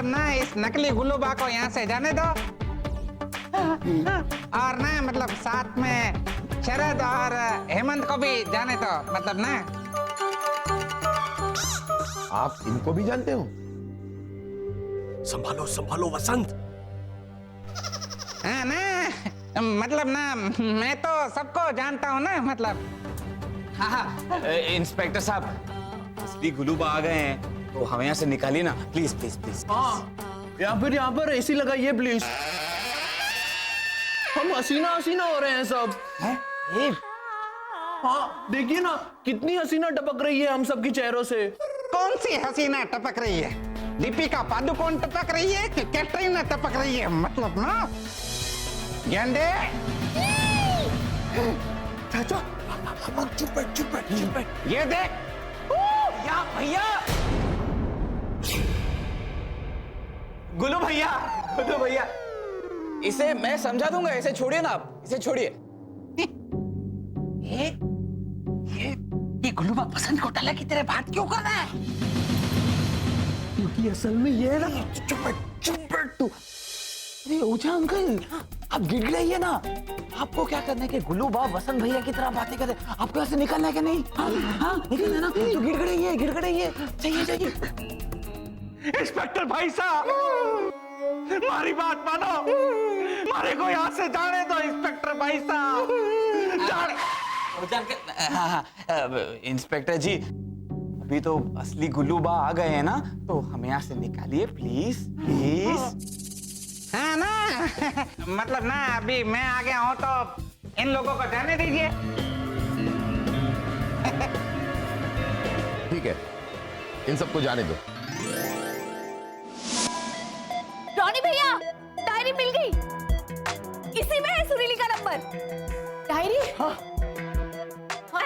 मतलब ना इस नकली गुल्लूबा को यहाँ से जाने दो। और ना मतलब साथ में शरद और हेमंत को भी जाने दो, मतलब ना। आप इनको भी जानते हो? संभालो संभालो वसंत। हाँ ना, मतलब ना मैं तो सबको जानता हूँ ना, मतलब। हाँ इंस्पेक्टर साहब, असली गुल्लूबा आ गए हैं तो हमें यहाँ से निकालिए ना, प्लीज प्लीज प्लीज। हाँ, या फिर यहाँ पर एसी लगाइए प्लीज। हम हसीना हसीना हो रहे हैं सब। हाँ देखिए ना, कितनी हसीना टपक रही है हम सबके चेहरों से। कौन सी हसीना टपक रही है? दीपिका पादुकोण टपक रही है कि कैटरीना टपक रही है, मतलब ना। गेंडे चाचा, चुप बैठ। ये देख। या भैया, गुल्लू भैया, इसे मैं समझा दूंगा, इसे छोड़िए ना आप, इसे छोड़िए। ये गुल्लूबा पसंद को टला की तरह बात क्यों कर रहा है? क्योंकि असल में ये है ना। चुप बैठ तू। अरे ओझा अंकल, आप गिड़गिड़ाइए ना। आपको क्या करना है कि गुल्लूबा वसंत भैया की तरह बातें करे? आपको ऐसे निकलना है कि नहीं? हाँ निकलना है ना, तो गिड़गिड़ाइए। चाहिए। इंस्पेक्टर भाई साहब, हमारी बात मानो, हमारे को यहाँ से जाने दो। इंस्पेक्टर भाई साहब, इंस्पेक्टर जी, अभी तो असली गुल्लूबा आ गए हैं ना, तो हमें यहाँ से निकालिए प्लीज। हाँ ना, मतलब ना अभी मैं आ गया हूँ तो इन लोगों को जाने दीजिए। ठीक है, इन सबको जाने दो। रॉनी भैया, डायरी मिल गई। इसी में है सुरीली का नंबर। डायरी? हाँ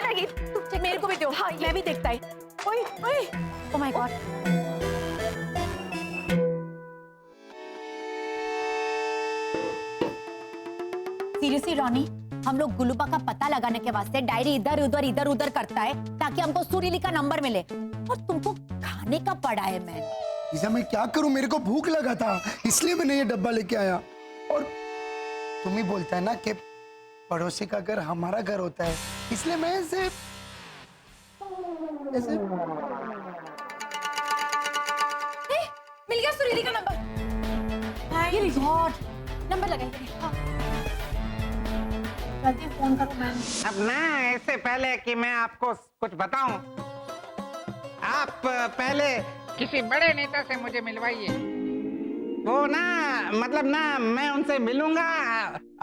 लगी, मेरे को भी दो। हाँ मैं भी देखता है। ओए, ओह माय गॉड। सीरियसली रॉनी, हम लोग गुल्लूबा का पता लगाने के वास्ते डायरी इधर उधर करता है ताकि हमको सुरीली का नंबर मिले, और तुमको खाने का पड़ा है। मैं क्या करूं, मेरे को भूख लगा था इसलिए मैंने ये डब्बा लेके आया। और तुम ही बोलता है ना कि पड़ोसी का घर हमारा घर होता है, इसलिए मैं ऐसे मिल गया सुरीली का नंबर। ये गॉड, नंबर लगाइए। हाँ जल्दी फोन करो मैम। अब ना इससे पहले कि मैं आपको कुछ बताऊं, आप पहले किसी बड़े नेता से मुझे मिलवाइए। वो ना मतलब ना मैं उनसे मिलूंगा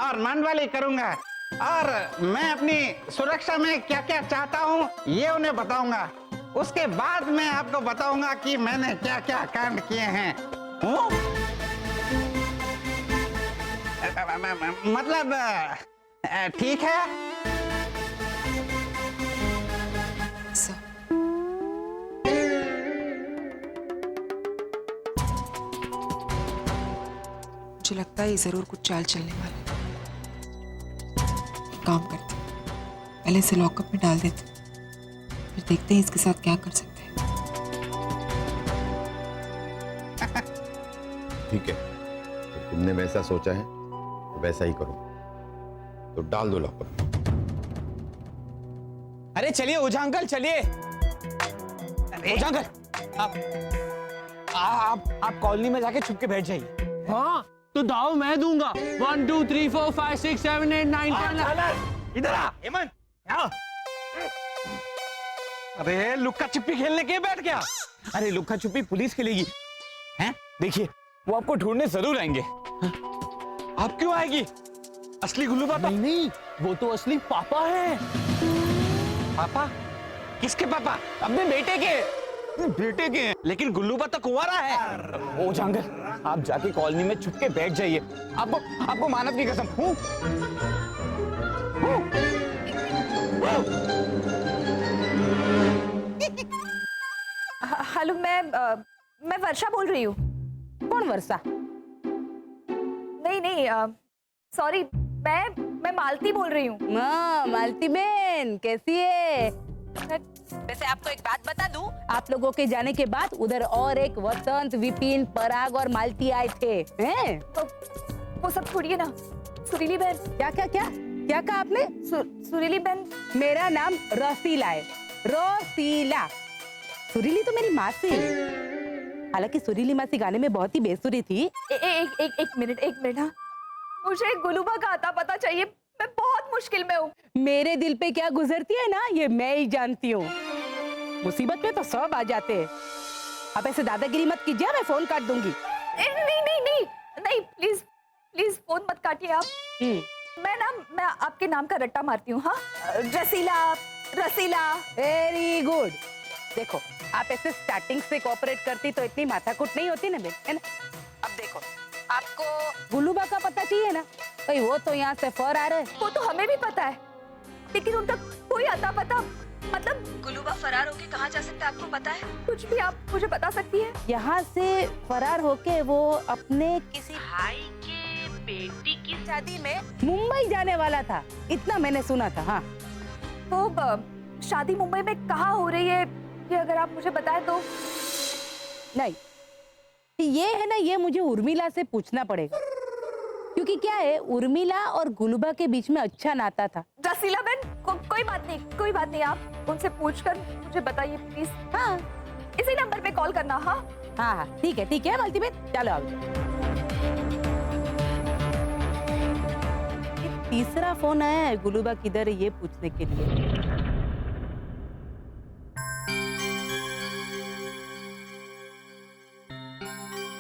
और मनवाली करूंगा, और मैं अपनी सुरक्षा में क्या क्या चाहता हूँ ये उन्हें बताऊंगा। उसके बाद मैं आपको बताऊंगा कि मैंने क्या क्या कांड किए हैं। मतलब ठीक है। मुझे लगता है ये जरूर कुछ चाल चलने वाला है। एक काम करते हैं, पहले इसे लॉकअप में डाल देते, फिर देखते हैं इसके साथ क्या कर सकते हैं। ठीक है, तो तुमने वैसा सोचा है तो वैसा ही करो, तो डाल दो लॉकअप। अरे चलिए ओझा अंकल, चलिए। ओझा अंकल, आप कॉलोनी में जाके छुप के बैठ जाइए। हाँ तो दाव मैं दूंगा। 1 2 3 4 5 6 7 8 9 10। इधर आ हेमंत। अरे लुक्का छिपी खेलने के बैठ गया। अरे लुक्का छुपी पुलिस खेलेगी हैं? देखिए वो आपको ढूंढने जरूर आएंगे। आप क्यों आएगी? असली गुल्लूबा तो नहीं, वो तो असली पापा है। पापा? किसके पापा? अपने बेटे के। लेकिन गुल्लूबा तो कुंवारा है। ओझा अंकल, आप जाके कॉलोनी में छुप के बैठ जाइए। आपको मानव की कसम। हेलो, मैं वर्षा बोल रही हूँ। कौन वर्षा? नहीं सॉरी, मैं मालती बोल रही हूँ। मालती बहन कैसी है? वैसे आपको एक बात बता दूं, आप लोगों के जाने के बाद उधर और एक वसंत, विपिन, पराग और मालती आए थे हैं? वो सब छोड़िए ना। सुरीली बहन, क्या क्या क्या क्या कहा आपने? सुरीली बहन, मेरा नाम रसीला है, रसीला। सुरीली तो मेरी मासी है। हालांकि सुरीली मासी गाने में बहुत ही बेसुरी थी। एक मिनट हाँ। मुझे गुलूबा का आता पता चाहिए, मैं बहुत मुश्किल में हूँ। मेरे दिल पे क्या गुजरती है ना, ये मैं ही जानती हूँ। मुसीबत में तो सब आ जाते हैं। अब ऐसे दादागिरी मत कीजिए, मैं फोन काट दूंगी। नहीं, प्लीज फोन मत काटिए आप। मैं आपके नाम का रट्टा मारती हूँ। हाँ, रसीला। Very good. देखो, आप ऐसे स्टार्टिंग से कोऑपरेट करती तो इतनी माथाकूट नहीं होती ना बहन, है ना? अब देखो, आपको गुलूबा का पता चाहिए ना, भाई वो तो यहाँ से फर आ रहे। वो तो हमें भी पता है, लेकिन उनका कोई अता पता, मतलब गुलूबा फरार होके कहाँ जा सकता है आपको पता है? कुछ भी आप मुझे बता सकती है? यहाँ से फरार होके वो अपने किसी भाई के बेटी की शादी में मुंबई जाने वाला था, इतना मैंने सुना था। हाँ, वो शादी मुंबई में कहाँ हो रही है, ये अगर आप मुझे बताएं तो। नहीं, ये है ना, ये मुझे उर्मिला से पूछना पड़ेगा, क्योंकि क्या है, उर्मिला और गुलूबा के बीच में अच्छा नाता था। रसीला बहन, कोई बात नहीं, आप उनसे पूछकर मुझे बताइए प्लीज। हाँ, इसी नंबर पे कॉल करना। हाँ हाँ, ठीक है मल्टी बेन, चलो आओ। ये तीसरा फोन आया है गुलूबा किधर है ये पूछने के लिए।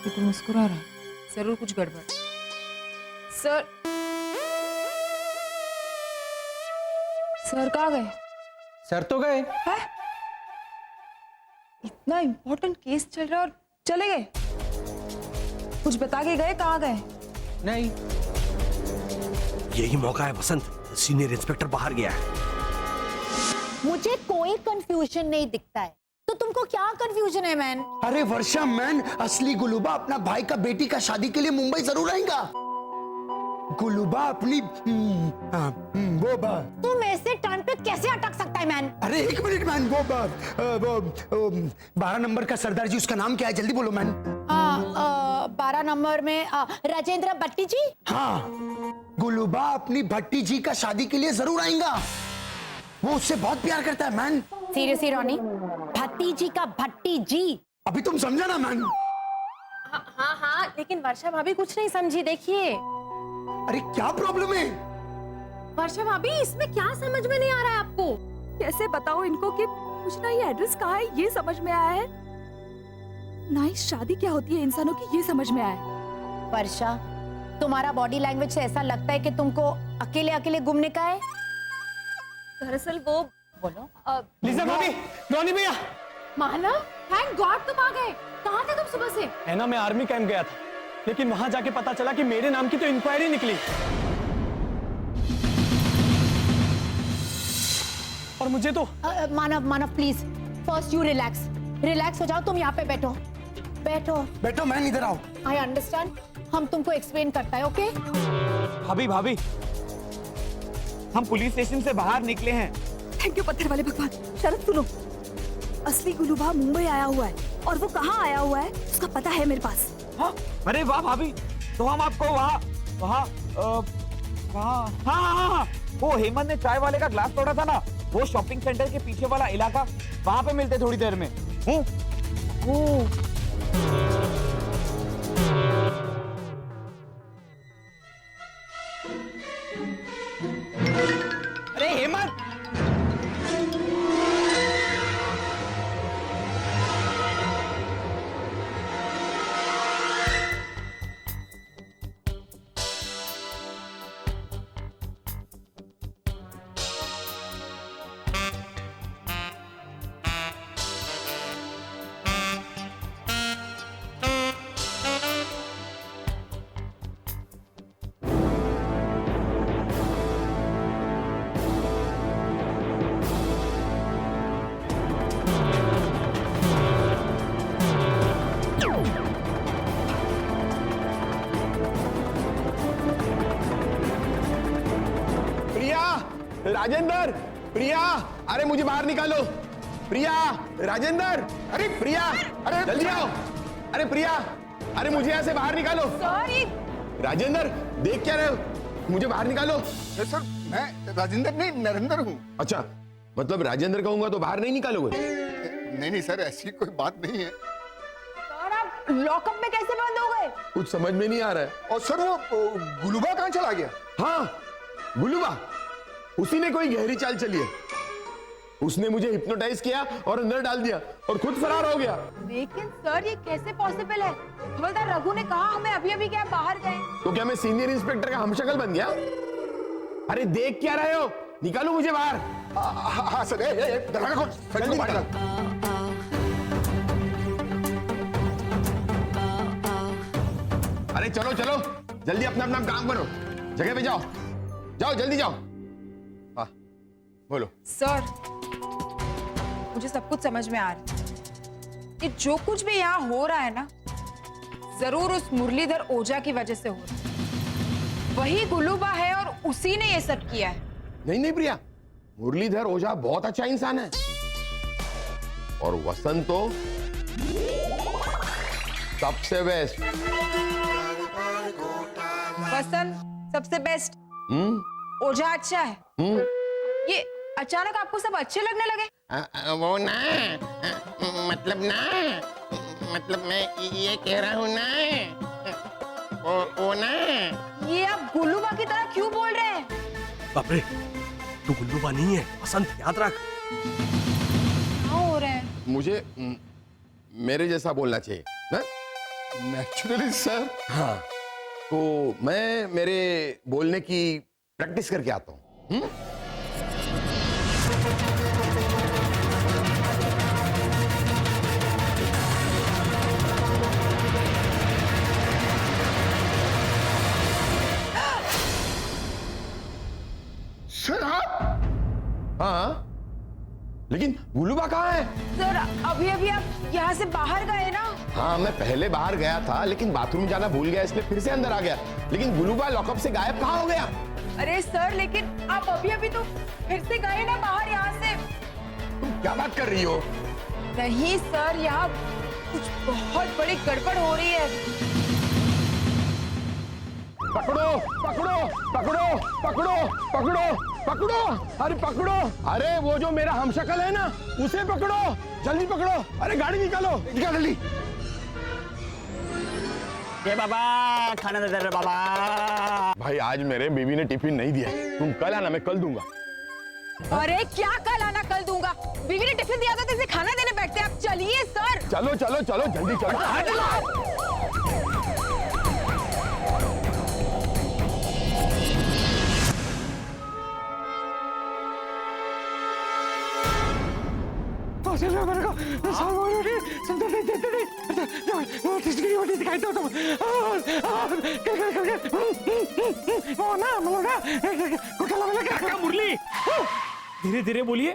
ये तो मुस्कुरा रहा है, जरूर कुछ गड़बड़। सर कहाँ गए? सर तो गए। है? इतना इम्पोर्टेंट केस चल रहा है और चले गए? कुछ बता के गए? कहाँ गए? नहीं, यही मौका है वसंत, सीनियर इंस्पेक्टर बाहर गया है। मुझे कोई कंफ्यूजन नहीं दिखता है, तो तुमको क्या कंफ्यूजन है मैन? अरे वर्षा मैन, असली गुलूबा अपना भाई का बेटी का शादी के लिए मुंबई जरूर आएगा। गुलूबा अपनी वो तुम ऐसे टर्न पे कैसे अटक सकता है मैन? अरे एक मिनट मैन, वो 12 नंबर का सरदार जी, उसका नाम क्या है, जल्दी बोलो मैन। 12 नंबर में राजेंद्र भट्टी जी। हाँ, गुलूबा अपनी भट्टी जी का शादी के लिए जरूर आएगा, वो उससे बहुत प्यार करता है मैन। सीरियसली रॉनी, भट्टी जी का भट्टी जी? अभी तुम समझा ना मैन? हाँ, लेकिन वर्षा भाभी कुछ नहीं समझी। देखिए, अरे क्या प्रॉब्लम है? वर्षा भाभी, इसमें क्या समझ में नहीं आ रहा है आपको? कैसे बताओ इनको कि मुझे ना ये एड्रेस कहाँ है ये समझ में आया है, ना ही शादी क्या होती है इंसानों की ये समझ में आया है। वर्षा, तुम्हारा बॉडी लैंग्वेज से ऐसा लगता है कि तुमको अकेले अकेले घूमने का है। दरअसल वो बोलो। लिसा भाभी, रॉनी भैया। मानव, थैंक गॉड तुम आ गए। कहाँ थे तुम सुबह से? है ना, मैं आर्मी कैंप गया था, लेकिन वहां जाके पता चला कि मेरे नाम की तो इंक्वायरी निकली और मुझे तो मानव प्लीज, फर्स्ट यू रिलैक्स हो जाओ। तुम यहाँ पे बैठो मैन, इधर आओ। आई अंडरस्टैंड, हम तुमको एक्सप्लेन करता है। ओके भाभी, हम पुलिस स्टेशन से बाहर निकले हैं। थैंक यू पत्थर वाले भगवान। शरद सुनो, असली गुलूबा मुंबई आया हुआ है, और वो कहाँ आया हुआ है उसका पता है मेरे पास। हाँ? अरे वाह भाभी, तो हम आपको वहाँ हाँ, वो हेमंत ने चाय वाले का ग्लास तोड़ा था ना, वो शॉपिंग सेंटर के पीछे वाला इलाका, वहाँ पे मिलते थोड़ी देर में। अरे हेमंत, राजेंद्र, प्रिया, अरे मुझे बाहर निकालो। प्रिया, राजेंद्र, अरे प्रिया, अरे जल्दी आओ। अरे प्रिया, अरे मुझे यहाँ से बाहर निकालो। सॉरी राजेंद्र, देख क्या रहे हो? मुझे बाहर निकालो। सर मैं राजेंद्र नहीं नरेंद्र हूँ। अच्छा, मतलब राजेंद्र कहूंगा तो बाहर नहीं निकालोगे? नहीं सर, ऐसी कोई बात नहीं है। सर आप लॉकअप में कैसे बंद हो गए? कुछ समझ में नहीं आ रहा है। और सर वो गुलूबा कहाँ चला गया? हाँ, गुलूबा, उसी ने कोई गहरी चाल चली है। उसने मुझे हिप्नोटाइज किया और अंदर डाल दिया और खुद फरार हो गया। लेकिन सर ये कैसे पॉसिबल है? हवलदार रघु ने कहा हमें अभी अभी क्या बाहर गए। तो क्या मैं सीनियर इंस्पेक्टर का हमशक्ल बन गया? अरे देख क्या रहे हो? निकालो मुझे बाहर। हाँ सर, दरवाजा खोल, जल्दी बाहर निकाल। अरे चलो चलो, जल्दी अपना अपना काम करो, जगह पे जाओ, जाओ जल्दी जाओ। हाँ बोलो। सर, मुझे सब कुछ समझ में आ रहा है कि जो कुछ भी यहाँ हो रहा है ना, जरूर उस मुरलीधर ओझा की वजह से हो रहा है। वही गुलूबा है और उसी ने ये सब किया है। नहीं नहीं प्रिया, मुरलीधर ओझा बहुत अच्छा इंसान है और वसंत तो सबसे बेस्ट। वसंत सबसे बेस्ट, ओझा अच्छा है। ये अचानक आपको सब अच्छे लगने लगे? वो ना, मतलब मैं ये कह रहा हूँ ना, वो ना। ये आप गुल्लूबा की तरह क्यों बोल रहे हैं? बाप रे, तू गुल्लूबा नहीं है वसंत, याद रख। क्या हो रहे हैं? मुझे मेरे जैसा बोलना चाहिए ना? Naturally sir. हाँ, तो मैं मेरे बोलने की प्रैक्टिस करके आता हूँ। सर आप? हाँ, लेकिन गुलूबा कहाँ है? सर अभी अभी आप यहाँ से बाहर गए ना? हाँ, मैं पहले बाहर गया था लेकिन बाथरूम जाना भूल गया, इसलिए फिर से अंदर आ गया। लेकिन गुलूबा लॉकअप से गायब कहाँ हो गया? अरे सर, लेकिन आप अभी अभी तो फिर से गए ना बाहर यहाँ से। तुम क्या बात कर रही हो? नहीं सर, यहाँ कुछ बहुत बड़ी गड़बड़ हो रही है। पकड़ो पकड़ो पकड़ो पकड़ो पकड़ो पकड़ो, अरे पकड़ो, अरे वो जो मेरा हमशक्ल है ना, उसे पकड़ो, जल्दी पकड़ो। अरे गाड़ी निकालो, निकाल जल्दी। ये बाबा खाना दे दे बाबा। भाई आज मेरे बीवी ने टिफिन नहीं दिया, तुम कल आना, मैं कल दूंगा। अरे क्या कल आना कल दूंगा? बीवी ने टिफिन दिया था तो इसे खाना देने बैठते हैं। आप चलिए सर। चलो चलो चलो जल्दी चलो। मुरली, धीरे धीरे बोलिए,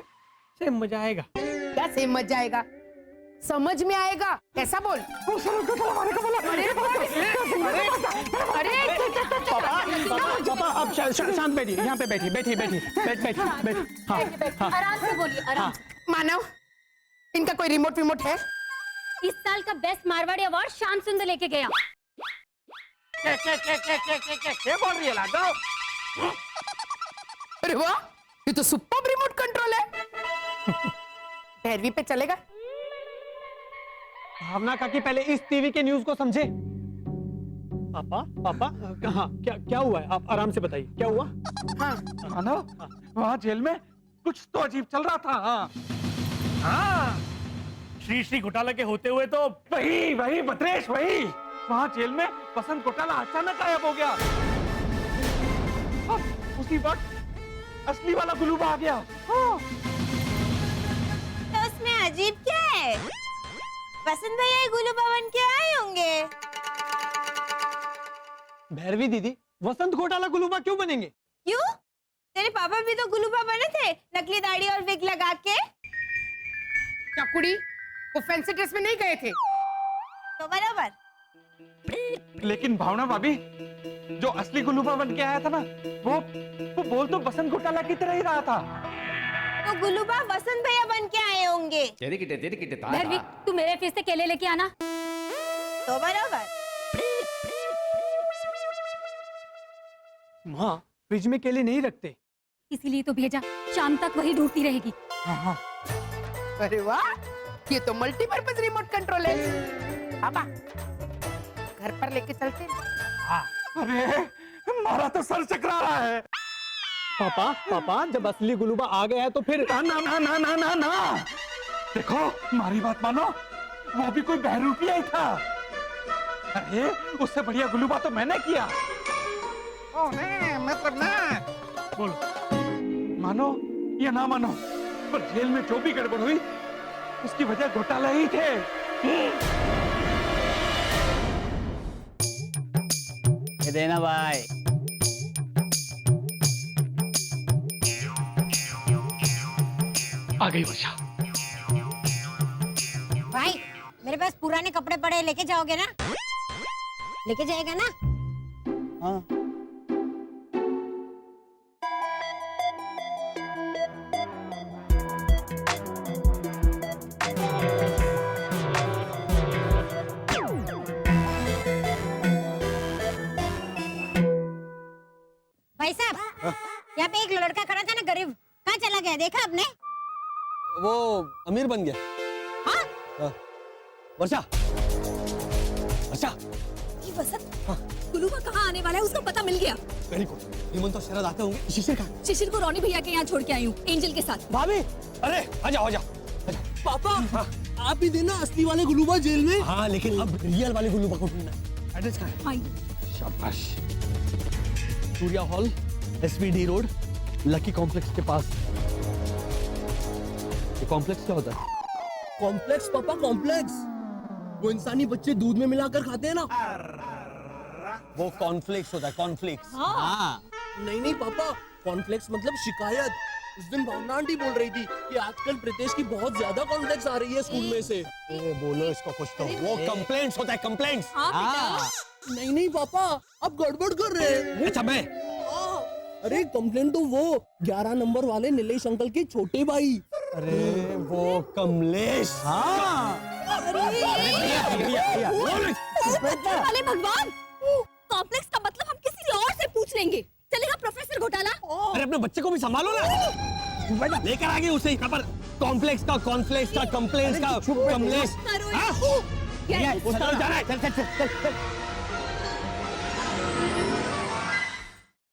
से मजा आएगा। क्या से मजा आएगा? समझ में आएगा, कैसा बोल? पापा आप शांत बैठिए, यहाँ पे बैठिए, बैठिए बैठिए, बैठ। हाँ हाँ, आराम से बोलिए, आराम। मानव, इनका कोई रिमोट विमोट है? इस साल का बेस्ट मारवाड़ी अवार्ड श्याम सुंदर लेके गया। क्या बोल रही है लाडो? अरे वाह, ये तो सुपर रिमोट कंट्रोल है। 12वीं पे चलेगा? भावना काकी पहले इस टीवी के न्यूज को समझे। पापा पापा कहाँ, क्या हुआ है? आप आराम से बताइए, क्या हुआ? हाँ, वहाँ जेल में कुछ तो अजीब चल रहा था। हाँ, श्री घोटाला के होते हुए तो वही भद्रेश, वही वहाँ जेल में वसंत घोटाला अचानक गायब हो गया। अब उसी वक्त असली वाला गुलूबा आ गया। हाँ। तो उसमें अजीब क्या है? वसंत भैया गुलूबा बन के आए होंगे। भैरवी दीदी, वसंत घोटाला गुलूबा क्यों बनेंगे? क्यों? तेरे पापा भी तो गुलूबा बने थे, नकली दाढ़ी और विग लगा के। क्या कुड़ी, वो फैंसी ड्रेस में नहीं गए थे? तो बराबर। लेकिन भावना भाभी, जो असली गुलूबा बन के आया था ना, वो बोल तो वसंत घोटाला की तरह ही रहा था। तो गुलूबा वसंत भैया बन के आए होंगे। धरवी, तू मेरे ऑफिस से केले लेके आना। तो बराबर। माँ, फ्रिज में केले नहीं रखते। इसीलिए तो भेजा, शाम तक वही ढूंढती रहेगी। अरे वाह, ये तो मल्टीपर्पज रिमोट कंट्रोल है। पापा, घर पर लेके चलते हैं। अरे हमारा तो सर चकरा रहा है। पापा, पापा, जब असली गुलूबा आ गया है तो फिर ना ना ना ना ना ना ना। देखो, हमारी बात मानो, वो भी कोई बहरूपिया ही था। अरे उससे बढ़िया गुलूबा तो मैंने किया। ओ नहीं, मतलब ना। बोलो, मानो या ना मानो, पर जेल में जो भी गड़बड़ हुई उसकी वजह घोटाला ही थे। ये देना भाई। आ गई वर्षा। भाई, मेरे पास पुराने कपड़े पड़े, लेके जाओगे ना? लेके जाएगा ना? हाँ। भाई साहब, यहाँ पे एक लड़का खड़ा था ना, गरीब, कहाँ चला गया? देखा आपने? वो अमीर बन गया। हाँ? वर्षा, वर्षा। ये वसंत, गुलूबा कहाँ आने वाला है उसका पता मिल गया। Very good. हेमंत और शरद आते होंगे। शिशिर कहाँ? शिशिर को रोनी भैया के यहाँ छोड़ के आई हूँ, एंजल के साथ। भाभी, अरे आजा आजा। पापा, आप ही देना असली वाले गुलूबा जेल में। हाँ, लेकिन अब रियल वाले गुल्लू को ढूंढना है। एड्रेस कहाँ है? हाँ, शाबाश। Surya hall, SVD road, lucky complex के पास। ये कॉम्प्लेक्स क्या होता है? कॉम्प्लेक्स पापा, कॉम्प्लेक्स। वो इंसानी बच्चे दूध में मिलाकर खाते हैं ना। वो कॉर्नफ्लेक्स होता है, कॉर्नफ्लेक्स। हाँ। नहीं नहीं पापा, कॉर्नफ्लेक्स मतलब शिकायत। उस दिन भावना आंटी बोल रही थी कि आजकल प्रीतेश की बहुत ज्यादा कॉर्नफ्लेक्स आ रही है स्कूल में से। बोलो इसको कुछ तो। वो कंप्लेंट्स होता है, कंप्लेंट्स। नहीं नहीं पापा, आप गड़बड़ कर रहे हैं। अच्छा मैं। अरे कंप्लेंट तो वो 11 नंबर वाले नीलेश अंकल के छोटे भाई। अरे वो कमलेश। अरे भगवान, कॉम्प्लेक्स का मतलब हम किसी और से पूछ लेंगे। चलेगा प्रोफेसर घोटाला? अरे अपने बच्चे को भी संभालो ना। लेकर आ गए उसे यहाँ पर। कॉम्प्लेक्स का, कॉर्नफ्लेक्स का, कंप्लेंट्स का, कमलेश।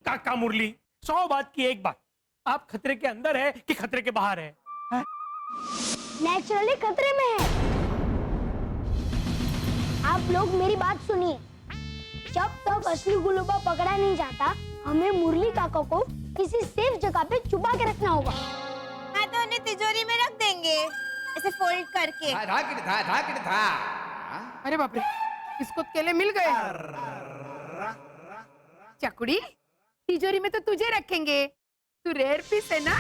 काका मुरली, 100 बात की एक बात, आप खतरे के अंदर है कि खतरे के बाहर है? नेचुरली खतरे में है। आप लोग मेरी बात सुनिए। जब तक असली गुलूबा पकड़ा नहीं जाता, हमें मुरली काका को किसी सेफ जगह पे छुपा के रखना होगा। हाँ, तो उन्हें तिजोरी में रख देंगे, ऐसे फोल्ड करके। अरे बाप रे, इसको केले मिल गए। चकुड़ी, तिजोरी में तो तुझे रखेंगे, तू रेयर पीस है ना।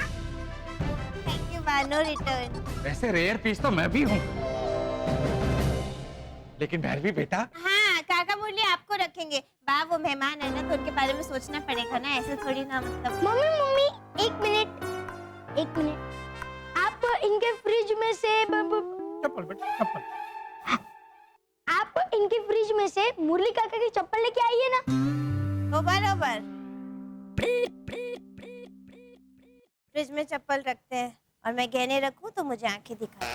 Thank you, no return. वैसे रेयर पीस तो मैं भी हूँ, लेकिन भैरवी बेटा। हाँ, काका बोलिए आपको रखेंगे। बा, वो मेहमान है ना, तो उनके बारे में सोचना पड़ेगा ना, ऐसे थोड़ी ना। मतलब मम्मी मम्मी, एक मिनट, आप इनके फ्रिज में से चप्पल बेटा, चप्पल। आप इनके फ्रिज में से मुरली काका की चप्पल लेके आइए ना। वो बराबर। फ्रिज में चप्पल रखते हैं और मैं गहने रखूं तो मुझे आंखें दिखाई।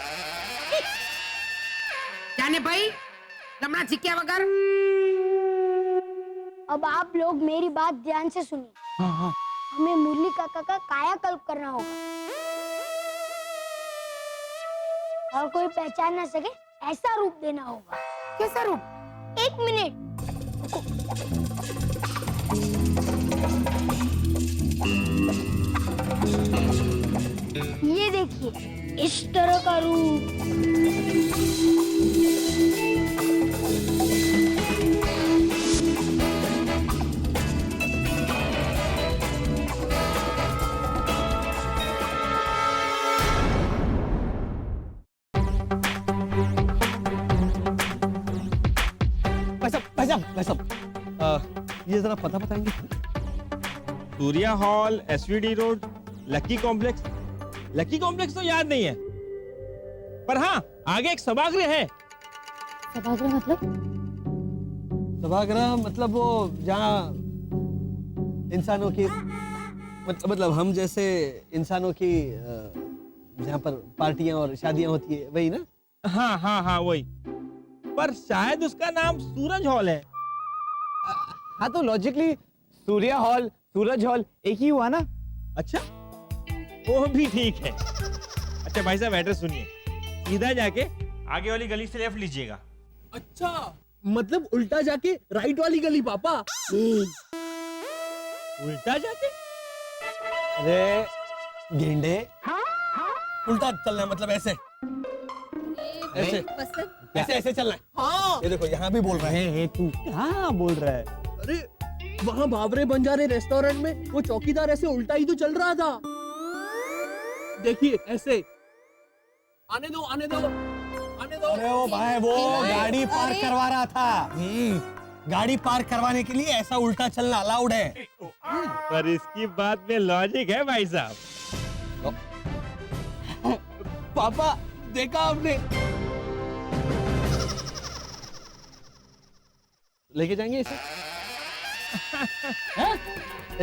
जाने भाई, लमड़ा चिक्किया वगैरह। अब आप लोग मेरी बात ध्यान से सुनिए। हमें मुरली काका का कायाकल्प करना होगा और कोई पहचान ना सके ऐसा रूप देना होगा। कैसा रूप? एक मिनट। ये देखिए, इस तरह का रूप। भाई साहब, ये जरा पता बताएंगे? Surya hall, SVD road, lucky complex. Lucky complex तो याद नहीं है, पर हाँ आगे एक सभागृह है। सभागृह मतलब? सभागृह मतलब वो जहाँ इंसानों की मतलब हम जैसे इंसानों की जहाँ पर पार्टियां और शादियां होती है, वही ना? हाँ हाँ हाँ वही, पर शायद उसका नाम सूरज हॉल है। हाँ तो लॉजिकली सूर्या हॉल, सूरज हॉल एक ही हुआ ना? अच्छा वो भी ठीक है। अच्छा भाई साहब एड्रेस सुनिए, सीधा जाके आगे वाली गली से लेफ्ट लीजिएगा। अच्छा मतलब उल्टा जाके राइट वाली गली पापा। उल्टा जाके? अरे गेंडे, उल्टा चलना है मतलब ऐसे ऐसे ऐसे ऐसे चलना है। हाँ ये देखो यहाँ भी बोल रहा है। तू क्या बोल रहा है? अरे वहाँ बाबरे बंजारे रेस्टोरेंट में वो चौकीदार ऐसे उल्टा ही तो चल रहा था। देखिए ऐसे, आने दो आने दो आने दो। अरे ओ भाई वो गाड़ी पार्क करवा रहा था। गाड़ी पार्क करवाने के लिए ऐसा उल्टा चलना अलाउड है। पर इसकी बात में लॉजिक है भाई साहब। पापा देखा आपने? लेके जाएंगे इसे?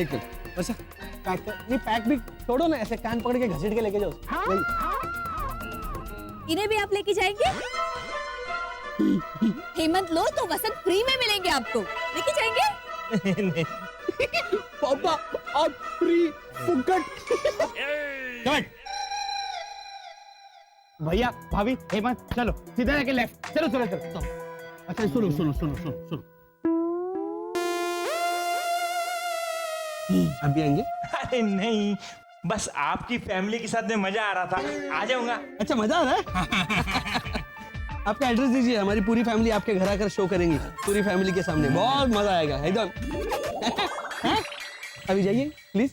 एक मिनट अच्छा पैक कर, नहीं पैक भी छोड़ो ना, ऐसे कान पकड़ के घसीट के लेके जाओ। इन्हें भी आप लेके जाएंगे? हेमंत लो तो वसंत फ्री में मिलेंगे आपको, लेके जाएंगे? नहीं। पापा आप फ्री फुकट। भैया भाभी हेमंत चलो सीधा जाके लेफ्ट, चलो चलो चलो। अच्छा सुनो सुनो सुनो सुनो सुनो, अभी आएंगे? अरे नहीं, बस आपकी फैमिली के साथ में मजा आ रहा था, आ जाऊंगा। अच्छा मजा आ रहा है? आपका एड्रेस दीजिए, हमारी पूरी फैमिली आपके घर आकर शो करेंगी, पूरी फैमिली के सामने बहुत मजा आएगा एकदम। अभी जाइए प्लीज।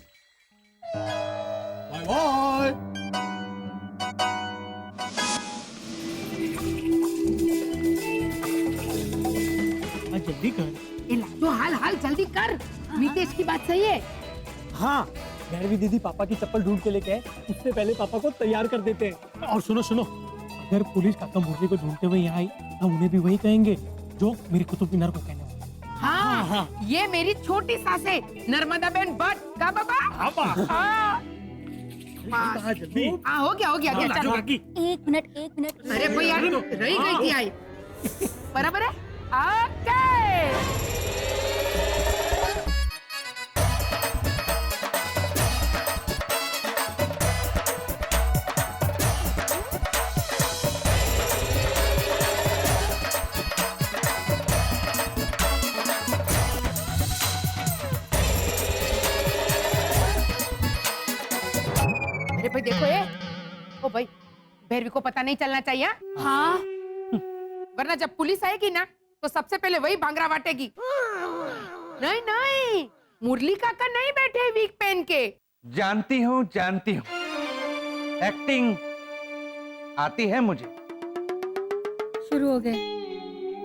Bye bye. जल्दी कर। तो हाल हाल जल्दी कर, नीतीश की बात सही है। हाँ भैरवी दीदी पापा की चप्पल ढूंढ के लेके आए, उससे पहले पापा को तैयार कर देते हैं। और सुनो सुनो, अगर पुलिस काका मुरली को ढूंढते हुए यहाँ आई तो उन्हें भी वही कहेंगे जो मेरे कुतुब मीनार को कहने वाले। हाँ, हाँ ये मेरी छोटी सास है नर्मदा बेन भट्ट का बाबा। हाँ जल्दी। हो गया चलो। एक मिनट अरे भाई यार रही गई थी आई। बराबर है ओके। अरे भाई देखो ये, ओ भाई भैरवी को पता नहीं चलना चाहिए। हाँ वरना जब पुलिस आएगी ना तो सबसे पहले वही भांगड़ा बांटेगी। नहीं नहीं मुरली काका नहीं बैठे वीक पहन के। जानती हूँ एक्टिंग आती है मुझे। शुरू हो गए।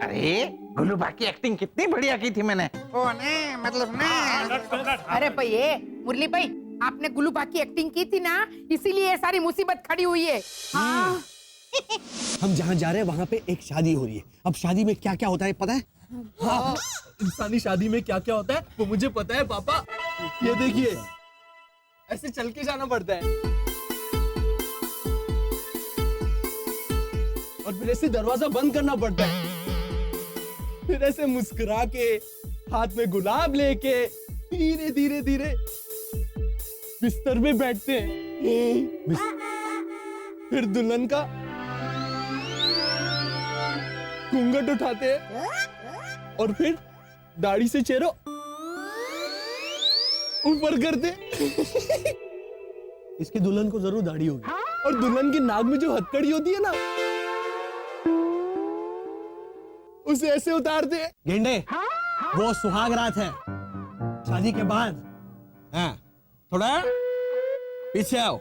अरे गुलूबा की एक्टिंग कितनी बढ़िया की थी मैंने। ओ नहीं मतलब नहीं। अरे भाई ये मुरली भाई आपने गुलूबा की एक्टिंग की थी ना, इसीलिए ये सारी मुसीबत खड़ी हुई है। हाँ। हम जहाँ जा रहे हैं वहाँ पे एक शादी हो रही है। अब शादी में क्या क्या होता है पता है? हाँ। इंसानी शादी में क्या क्या होता है वो मुझे पता है पापा। ये देखिए ऐसे चल के जाना पड़ता है और फिर ऐसे दरवाजा बंद करना पड़ता है, फिर ऐसे मुस्कुरा के हाथ में गुलाब लेके धीरे धीरे धीरे बिस्तर पे बैठते हैं, फिर दुल्हन का घूंघट उठाते हैं और फिर दाढ़ी से चेहरा ऊपर करते। इसकी दुल्हन को जरूर दाढ़ी होगी। और दुल्हन की नाक में जो हथकड़ी होती है ना उसे ऐसे उतारते हैं। गेंडे वो सुहाग रात है, शादी के बाद। हाँ थोड़ा पीछे आओ।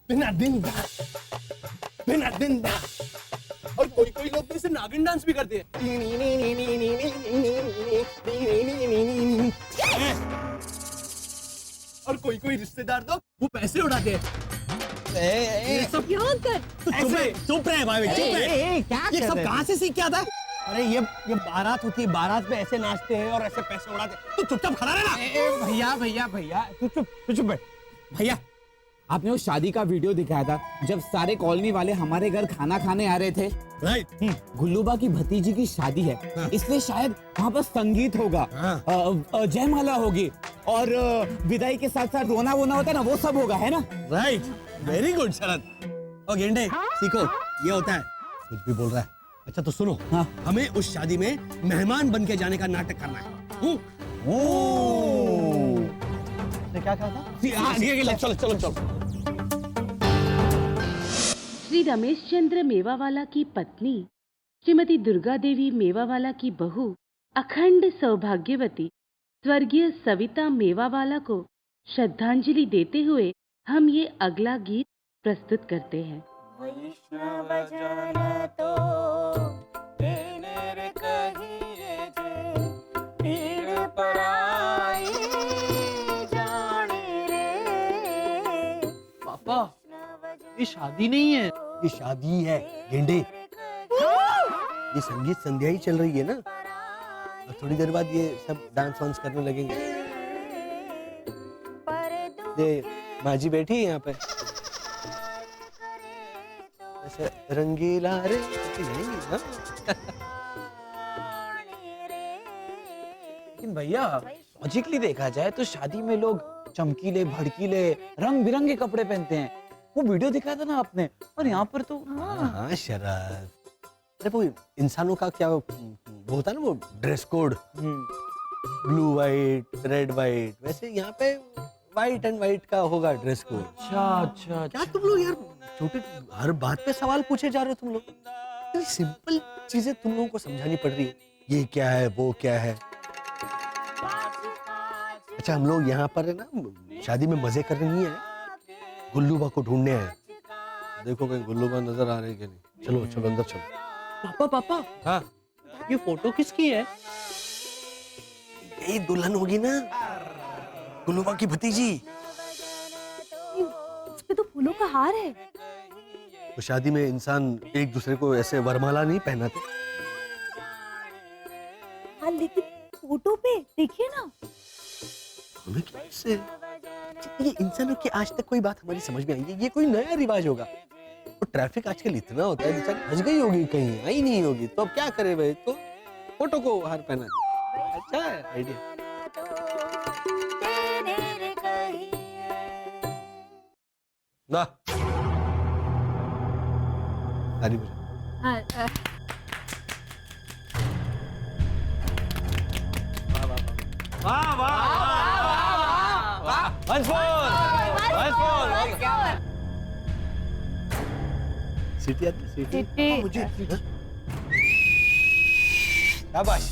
बिना दिन दा और कोई कोई लोग तो इसे नागिन डांस भी करते हैं। और कोई कोई रिश्तेदार तो वो पैसे उड़ाते हैं। ये सब चुप रहे भाई, चुप रहे। क्या ये सब कहाँ से सीख के आता है? अरे ये बारात होती है, बारात में ऐसे नाचते हैं और ऐसे पैसे उड़ाते हैं। तू चुपचाप खड़ा रहना। भैया भैया भैया तू चुप बैठ। भैया आपने वो शादी का वीडियो दिखाया था जब सारे कॉलोनी वाले हमारे घर खाना खाने आ रहे थे। राइट। गुल्लूबा की भतीजी की शादी है, इसलिए शायद वहाँ पर संगीत होगा, जयमाला होगी और विदाई के साथ साथ रोना वोना होता है ना, वो सब होगा, है ना? राइट, वेरी गुड शरद। और गेंडे सीखो, ये होता है। कुछ भी बोल रहा है। अच्छा तो सुनो, हाँ हमें उस शादी में मेहमान बन के जाने का नाटक करना है। क्या कहा था? चलो चलो चलो। श्री रमेश चंद्र मेवावाला की पत्नी श्रीमती दुर्गा देवी मेवावाला की बहू अखंड सौभाग्यवती स्वर्गीय सविता मेवावाला को श्रद्धांजलि देते हुए हम ये अगला गीत प्रस्तुत करते हैं। पापा ये शादी नहीं है, ये शादी है गेंडे। ये संगीत संध्या ही चल रही है ना, और थोड़ी देर बाद ये सब डांस वांस करने लगेंगे। ये माँ जी बैठी है यहाँ पे, ऐसे रंगीला रे जाएंगी ना। लेकिन भैया लॉजिकली देखा जाए तो शादी में लोग चमकीले भड़कीले रंग बिरंगे कपड़े पहनते हैं। वो वीडियो दिखाया था ना आपने, और यहाँ पर तो हाँ शरद, अरे वो इंसानों का क्या वो होता है ना, वो dress code, blue white red white, वैसे यहाँ पे वाइट एंड वाइट का होगा ड्रेस कोड। अच्छा क्या तुम लोग यार छोटे हर बात पे सवाल पूछे जा रहे हो तुम लोग? इतनी सिंपल चीजें तुम लोगों को समझानी पड़ रही है, ये क्या है वो क्या है। अच्छा हम लोग यहाँ पर है ना शादी में मजे करने नहीं है, गुल्लूबा को ढूंढने आए। देखो कहीं गुल्लूबा नजर आ रही है कि नहीं। चलो चलो अंदर चलो। पापा पापा हाँ ये फोटो किसकी है? यही दुल्हन होगी ना, गुल्लूबा की भतीजी। उसपे तो फूलों का हार है। तो शादी में इंसान एक दूसरे को ऐसे वरमाला नहीं पहनाते। हाँ लेकिन फोटो पे देखिए ना, हमें कैसे ये इंसानों की आज तक कोई बात हमारी समझ में आई है? ये कोई नया रिवाज होगा? तो ट्रैफिक आजकल इतना होता है, बेचारी फंस गई होगी कहीं, आई नहीं होगी, तो अब क्या करे भाई, तो फोटो को हार पहना। अच्छा है आइडिया। ना ताली बजा। वाह वाह सीटी आती सीटी। मुझे शाबाश।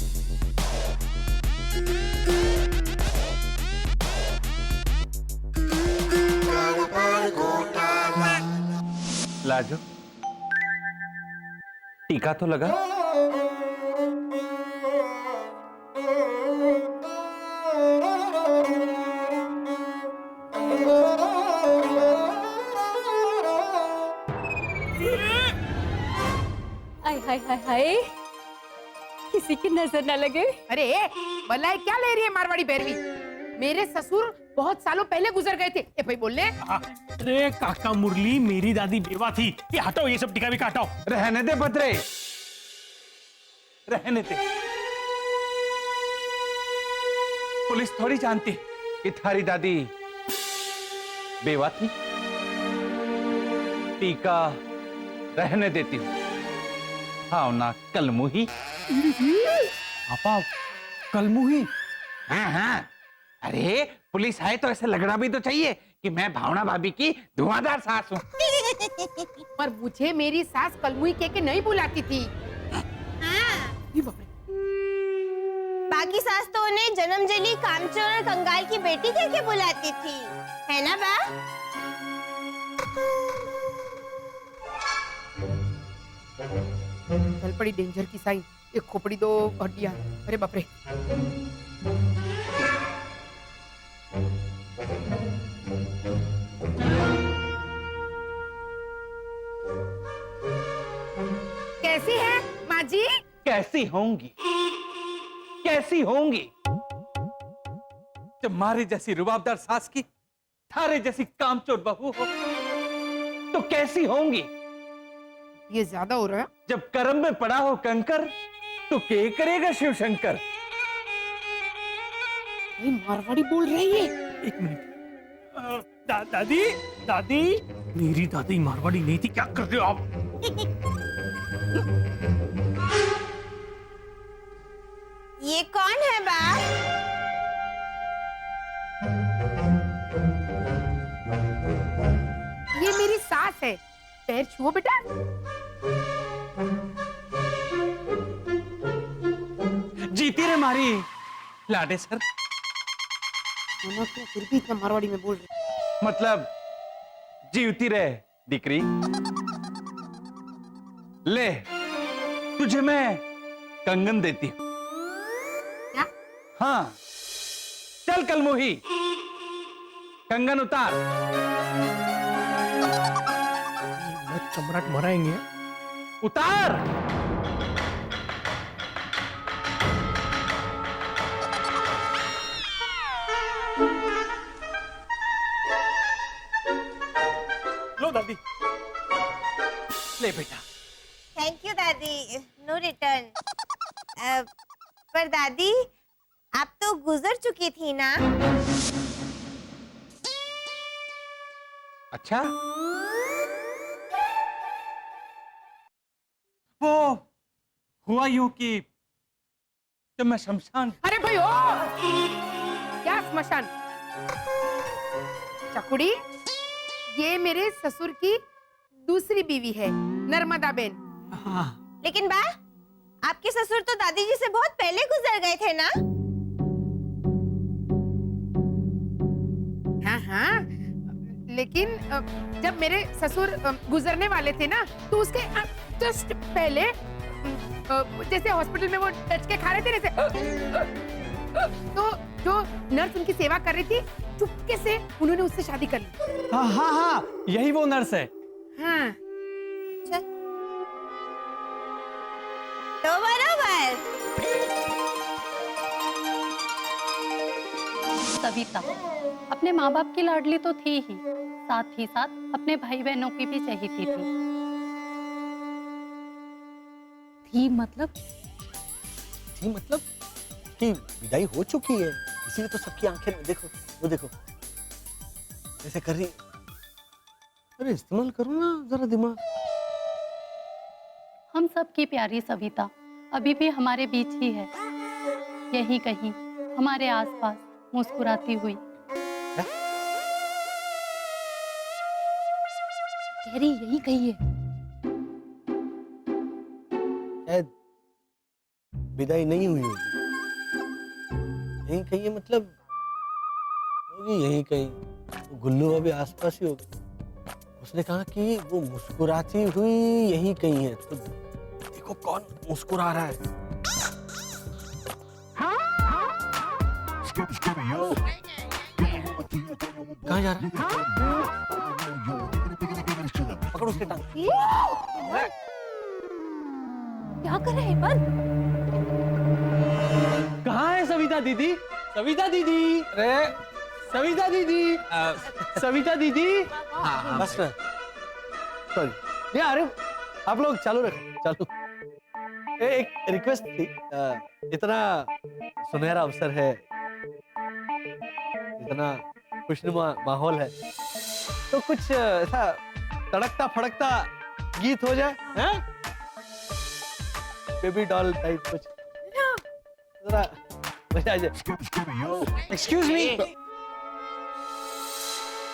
लाजो टीका तो लगा। हाय हाय हाय हाय, किसी की नजर न लगे। अरे भलाई क्या ले रही है मारवाड़ी भैरवी? मेरे ससुर बहुत सालों पहले गुजर गए थे। ए भाई बोल ले। अरे काका मुरली, मेरी दादी बेवा थी। ये हटाओ, ये सब टिका भी हटाओ। रहने दे बदरे, रहने दे। पुलिस थोड़ी जानती कि थारी दादी बेवा थी। टीका रहने देती हूँ। हाँ ना कलमुही। पापा कलमुही? हाँ हाँ, अरे पुलिस आए तो ऐसे लगना भी तो चाहिए कि मैं भावना भाभी की धुआंधार सास हूँ। पर मुझे मेरी सास कलमुही कह के नहीं बुलाती थी। बाकी सास तो उन्हें जन्मजली कामचोर और कंगाल की बेटी कह के बुलाती थी, है ना बा? चल पड़ी डेंजर की साइन। एक खोपड़ी दो हड्डियां। अरे बाप रे। कैसी होंगी, कैसी होंगी? जब मारे जैसी रुबाबदार सास की थारे जैसी कामचोर बहू हो तो कैसी होंगी? ये ज्यादा हो रहा है। जब कर्म में पड़ा हो कंकर तो क्या करेगा शिव शंकर? ये मारवाड़ी बोल रही है। एक मिनट। दादी, दादी, मेरी दादी मारवाड़ी नहीं थी, क्या कर रहे हो आप? ये कौन है बा? ये मेरी सास है। पैर छुओ बेटा। जीती रे मारी लाडे सर। मामा तो फिर भी इतना मारवाड़ी में बोल रही। मतलब जीवती रे दिकरी। ले तुझे मैं कंगन देती हूँ। क्या? हाँ चल कलमोही, कंगन उतार। सम्राट मराएंगे। उतार। लो दादी। ले बेटा। थैंक यू दादी, नो रिटर्न। पर दादी आप तो गुजर चुकी थी ना? अच्छा वो हुआ यूं कि जब मैं शमशान। अरे भाई ओ! क्या स्मशान? चकुड़ी, ये मेरे ससुर की दूसरी बीवी है, नर्मदा बेन। लेकिन बा आपके ससुर तो दादी जी से बहुत पहले गुजर गए थे ना? हाँ हाँ, लेकिन जब मेरे ससुर गुजरने वाले थे ना तो उसके जस्ट पहले जैसे हॉस्पिटल में वो टच के खा रहे थे तो जो नर्स उनकी सेवा कर रही थी चुपके से उन्होंने उससे शादी कर ली। हाँ हाँ हाँ, यही वो नर्स है। हाँ चल तो बराबर। सविता अपने माँ बाप की लाडली तो थी ही साथ अपने भाई बहनों की भी चहेती थी मतलब कि विदाई हो चुकी है, इसीलिए तो सबकी आंखें में देखो, वो देखो ऐसे कर रही। अरे इस्तेमाल करो ना जरा दिमाग। हम सब की प्यारी सविता अभी भी हमारे बीच ही है, यहीं कहीं हमारे आसपास मुस्कुराती हुई। कह रही यही कही है। शायद विदाई नहीं हुई होगी, यहीं कहीं है, मतलब होगी यहीं कहीं। गुल्लू अभी आसपास ही होगा। उसने कहा कि वो मुस्कुराती हुई यहीं कहीं है, तो देखो कौन मुस्कुरा रहा है। कहाँ जा रहा है? पकड़ो उसके टांग। क्या कर रहे हैं? कहाँ है सविता दीदी? सविता दीदी, अरे सविता दीदी, सविता दीदी। बस ना, सॉरी यार, आप लोग चालू रखो, चालू। एक रिक्वेस्ट थी, इतना सुनहरा अवसर है, इतना खुशनुमा माहौल है, तो कुछ ऐसा तड़कता फड़कता गीत हो जाए, हैं? बेबी डॉल टाइप कुछ, जरा मजा आ जाए। एक्सक्यूज मी,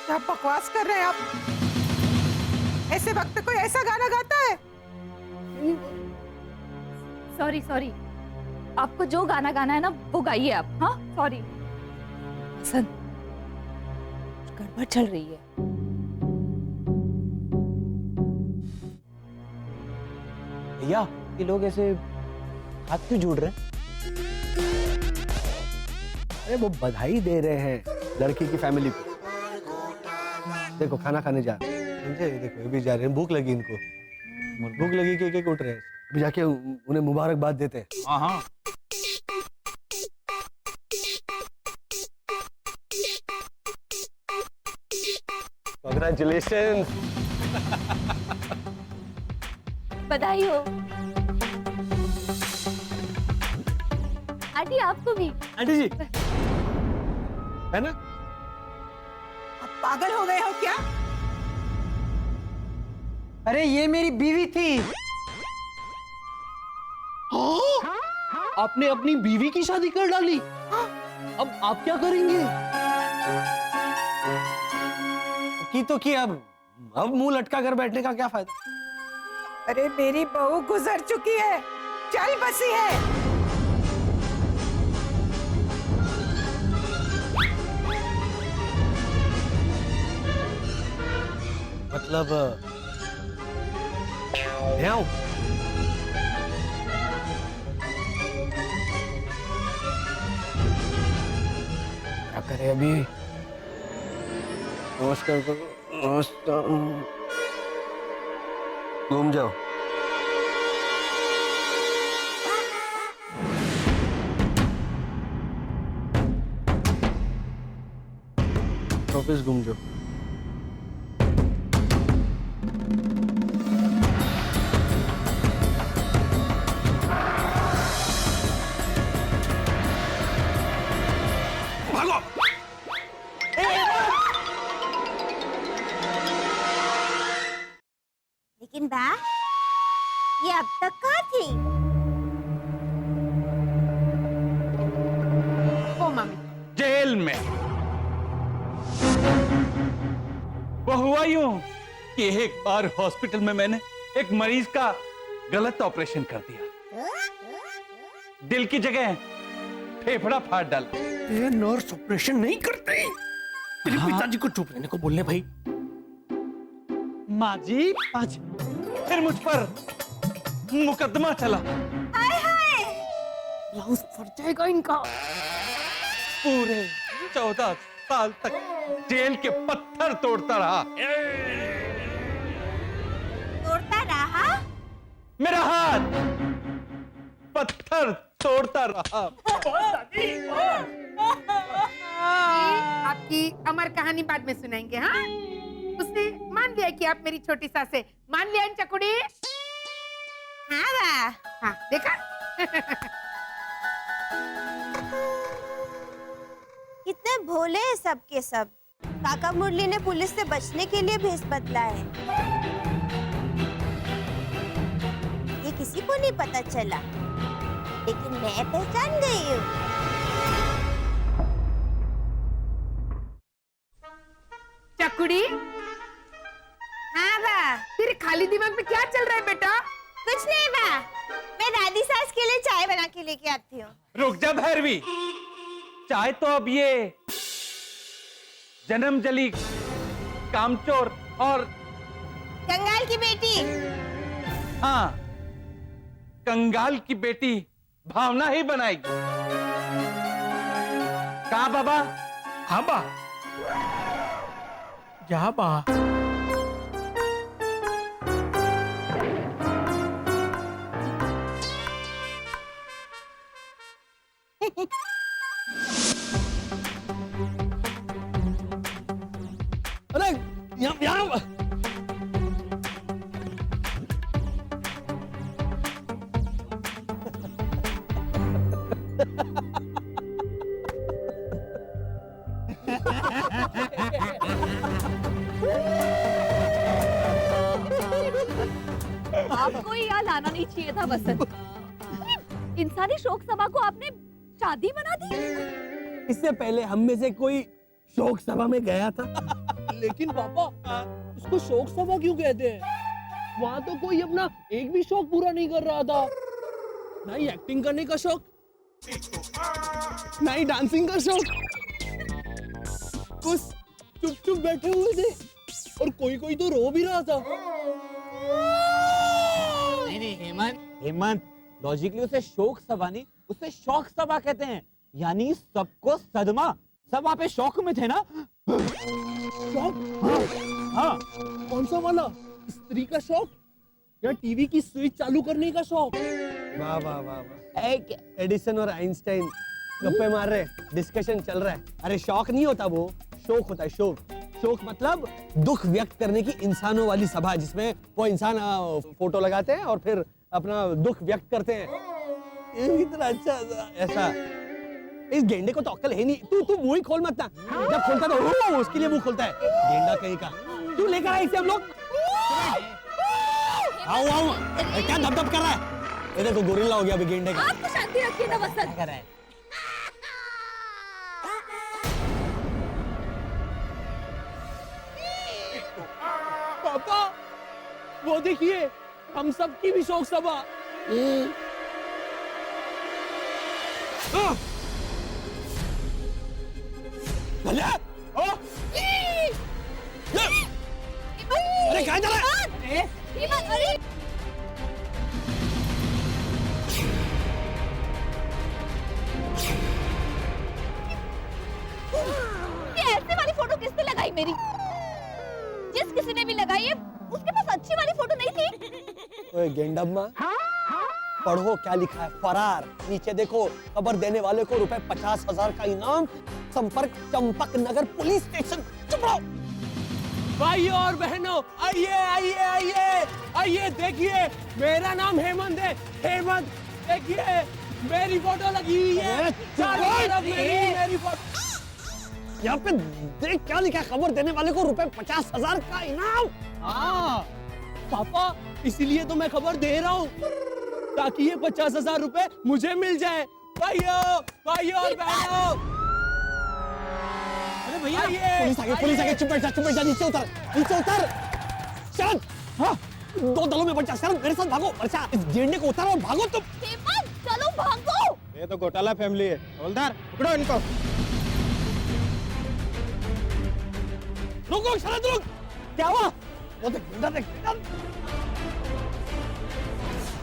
क्या बकवास कर रहे हैं आप? ऐसे वक्त कोई ऐसा गाना गाता है? सॉरी, आपको जो गाना गाना है ना वो गाइए आप। हाँ सॉरी। बसंत, गड़बड़ चल रही है। भैया ये लोग ऐसे हाथ क्यों जोड़ रहे हैं? अरे वो बधाई दे रहे हैं लड़की की फैमिली को। देखो खाना खाने जा रहे हैं, समझे? देखो ये भी जा रहे हैं, भूख लगी इनको, भूख लगी कि उठ रहे हैं। अभी जाके उन्हें मुबारकबाद देते हैं। हाँ हाँ। Congratulations! बधाई हो। आंटी आपको भी। आंटी जी है ना? आप पागल हो गए हो क्या? अरे ये मेरी बीवी थी। आपने अपनी बीवी की शादी कर डाली। अब आप क्या करेंगे? की तो की, अब मुंह लटका कर बैठने का क्या फायदा? अरे मेरी बहू गुजर चुकी है, चल बसी है। मतलब भ्याऊ? क्या करे अभी? नमस्कार करो। नमस्कार। घूम जाओ। ऑफिस घूम जाओ। लेकिन बा, ये अब तक कहाँ थी? ओ मम्मी, जेल में। वो हुआ यूं कि एक बार हॉस्पिटल में मैंने एक मरीज का गलत ऑपरेशन कर दिया। दिल की जगह फेफड़ा फाड़ डाला। ये नर्स ऑपरेशन नहीं करते। तेरे पिताजी को चुप रहने को बोलने भाई। माँ जी, आज फिर मुझ पर मुकदमा चला। हाय हाय, ब्लाउज फट जाएगा इनका। पूरे 14 साल तक जेल के पत्थर तोड़ता रहा। तोड़ता रहा? मेरा हाथ पत्थर तोड़ता रहा। आपकी अमर कहानी बाद में सुनाएंगे। हाँ, उसने मान लिया कि आप मेरी छोटी सास है। मान लिया चकुड़ी? हाँ बा। हाँ, देखा? कितने भोले हैं सब के सब। काका मुरली ने पुलिस से बचने के लिए भेष बदला है। ये किसी को नहीं पता चला, लेकिन मैं पहचान गई हूँ। चकुड़ी? हाँ बा। तेरे खाली दिमाग में क्या चल रहा है बेटा? कुछ नहीं बा, मैं दादी सास के लिए चाय बना के लेके आती हूँ। रुक जा भैरवी, चाय तो अब ये जन्म जली कामचोर और कंगाल की बेटी। हाँ, कंगाल की बेटी भावना ही बनाएगी। कहा बाबा? हाँ बा। क्या बा? अरे यहाँ आपको यहाँ लाना नहीं चाहिए था वसंत। इंसानी शोक सभा को आपने शादी बना दी। इससे पहले हम में से कोई शोक सभा में गया था। लेकिन पापा, उसको शोक सभा क्यों कहते हैं? वहाँ तो कोई अपना एक भी शौक पूरा नहीं कर रहा था। ना ही एक्टिंग करने का शौक, ना ही डांसिंग का शौक। बस चुप चुप बैठे हुए थे और कोई कोई तो रो भी रहा था। नहीं हेमंत, लॉजिकली उसे शोक सभा नहीं, उसे शौक सभा कहते हैं। यानी सबको सदमा। सब वहाँ पे शौक में थे ना? शौक? हाँ। कौन सा वाला? स्त्री का शौक या टीवी की स्विच चालू करने का शौक। वाह वाह वाह वाह। एडिसन और आइंस्टाइन गप्पे मार रहे, डिस्कशन चल रहा है। अरे शौक नहीं होता वो, शौक होता है, शौक। शौक मतलब दुख व्यक्त करने की इंसानों वाली सभा, जिसमें वो इंसान फोटो लगाते हैं और फिर अपना दुख व्यक्त करते हैं। ये इतना अच्छा ऐसा। इस गेंडे को तो अक्ल है नहीं। तू मुंह ही खोल मत ना, जब खोलता तो उसके लिए मुंह खोलता है, गेंडा कहीं का। तू लेकर आई इसे हम लोग। आओ आओ, क्या दबदब कर रहा है? ये देखो गोरिल्ला हो गया अभी गेंडे का। आप तो शांति रखिए ना वसंत। कर रहा है। पापा वो देखिए, हम सब की भी शौक सभा। अरे कहाँ जा रहा है? ये ऐसे वाली फोटो किसने लगाई मेरी? जिस किसी ने भी लगाई है उसके पास अच्छी वाली फोटो नहीं थी। ओए गेंडम्मा, पढ़ो क्या लिखा है। फरार। नीचे देखो, खबर देने वाले को रुपए 50,000 का इनाम। संपर्क चंपक नगर पुलिस स्टेशन। चुप रहो। भाइयों और बहनों, आइए आइए आइए आइए, देखिए मेरा नाम हेमंत है। हेमंत, देखिए मेरी फोटो लगी हुई है। चारों तरफ मेरी फोटो। यहाँ पे देख क्या लिखा है, खबर देने वाले को रुपए 50,000 का इनाम। हाँ पापा, इसीलिए तो मैं खबर दे रहा हूँ, ताकि ये 50,000 रुपए मुझे मिल जाए। भाइयों और बहनों, अरे भैया पुलिस आ गई। चुप बैठ जा, नीचे उतर। शरद, हाँ, 2 दलों में बचा। शरद मेरे साथ भागो। अच्छा, इस गेंडे को उतारो और भागो तुम। चलो भागो। ये तो घोटाला फैमिली है। हवलदार, पकड़ो इनको। रुको शरद, रुक। क्या हुआ? वो देख गेंडा, देख।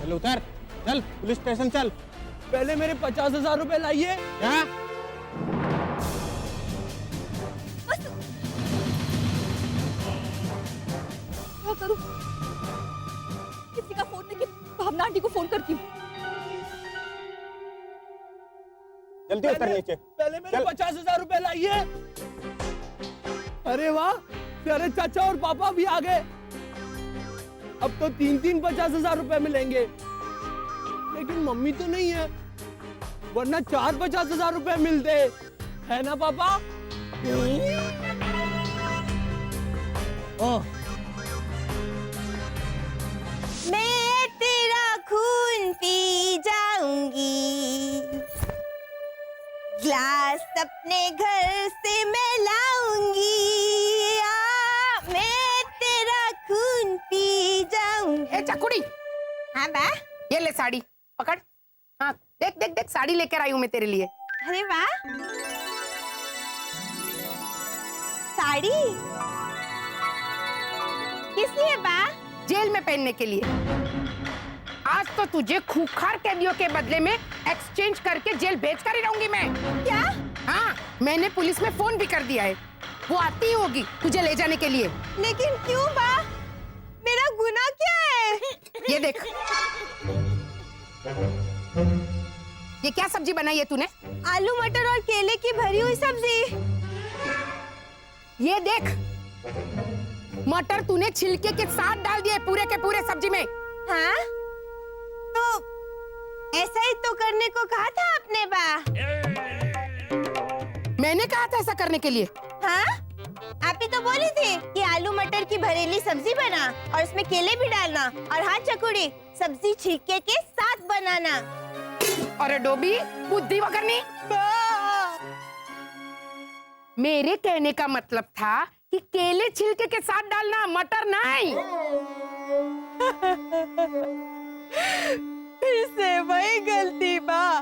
चल उतर, चल पुलिस स्टेशन चल। पहले मेरे 50,000 रुपए लाइए। क्या? क्या करूं? किसी का फोन लेके भावना आंटी को फोन करती हूँ। जल्दी उतर नीचे। पहले मेरे 50,000 रुपए लाइए। अरे वाह, तेरे चाचा और पापा भी आ गए। अब तो 3 50,000 रुपए मिलेंगे। लेकिन मम्मी तो नहीं है, वरना 4 50,000 रुपए मिलते, है ना पापा? मैं तेरा खून पी जाऊंगी, ग्लास अपने घर से मैं लाऊंगी। मैं तेरा खून पी जाऊंगी। ए चकुड़ी, हाँ बा। ये ले साड़ी पकड़। हाँ देख देख देख, साड़ी लेकर आई हूँ मैं तेरे लिए। अरे वाह, साड़ी किस लिए बा? जेल में पहनने के लिए। आज तो तुझे खूंखार कैदियों के बदले में एक्सचेंज करके जेल भेज कर ही रहूंगी मैं। क्या? हाँ, मैंने पुलिस में फोन भी कर दिया है, वो आती ही होगी तुझे ले जाने के लिए। लेकिन क्यों बा? मेरा गुनाह क्या है? ये देख, ये क्या सब्जी बनाई है तूने? आलू मटर और केले की भरी हुई सब्जी। ये देख, मटर तूने छिलके के साथ डाल दिए पूरे के पूरे सब्जी में। हाँ? तो ऐसा ही तो करने को कहा था आपने बा। मैंने कहा था ऐसा करने के लिए। हाँ? आप ही तो बोली थी कि आलू मटर की भरेली सब्जी बना और इसमें केले भी डालना, और हाँ चकुड़ी, सब्जी छिलके के साथ बनाना। अरे डोबी, बुद्धि वगैरह नहीं। मेरे कहने का मतलब था कि केले छिलके के साथ डालना, मटर नहीं। फिर से वही गलती बा।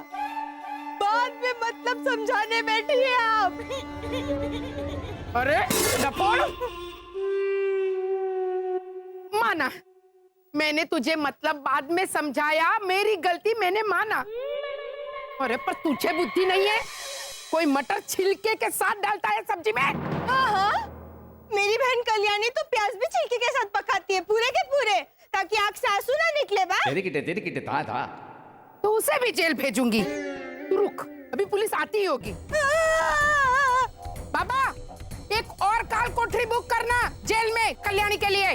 बाद में मतलब समझाने बैठी है आप। अरे डपोड़, माना मैंने तुझे मतलब बाद में समझाया, मेरी गलती मैंने माना। अरे पर तुझे बुद्धि नहीं है, कोई मटर छिलके के साथ डालता है सब्जी में? हाँ हाँ, मेरी बहन कल्याणी तो प्याज भी छिलके के साथ पकाती है, पूरे के पूरे। ताकि आँख से आंसू ना निकले बा। तेरी किटे था। तो उसे भी जेल भेजूंगी। तू रुक, अभी पुलिस आती ही होगी। बाबा, एक और काल कोठरी बुक करना जेल में कल्याणी के लिए।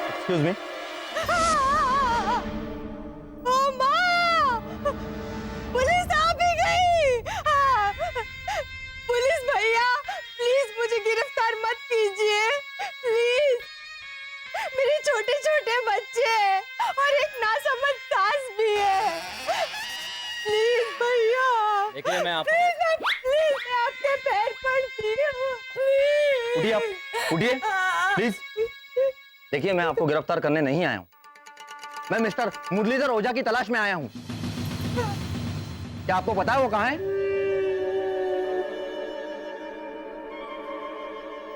Excuse me. पुलिस आ भी गई। पुलिस भैया, प्लीज मुझे गिरफ्तार मत कीजिए, प्लीज। मेरे छोटे छोटे बच्चे हैं और एक नासमझ सास भी है। प्लीज भैया, देखिए मैं प्लीज मैं आपके पैर पड़ती हूँ, प्लीज। उठिए आप, उठिए प्लीज। देखिए मैं आपको गिरफ्तार करने नहीं आया हूँ, मैं मिस्टर मुरलीधर ओझा की तलाश में आया हूँ। क्या आपको पता है वो कहाँ है?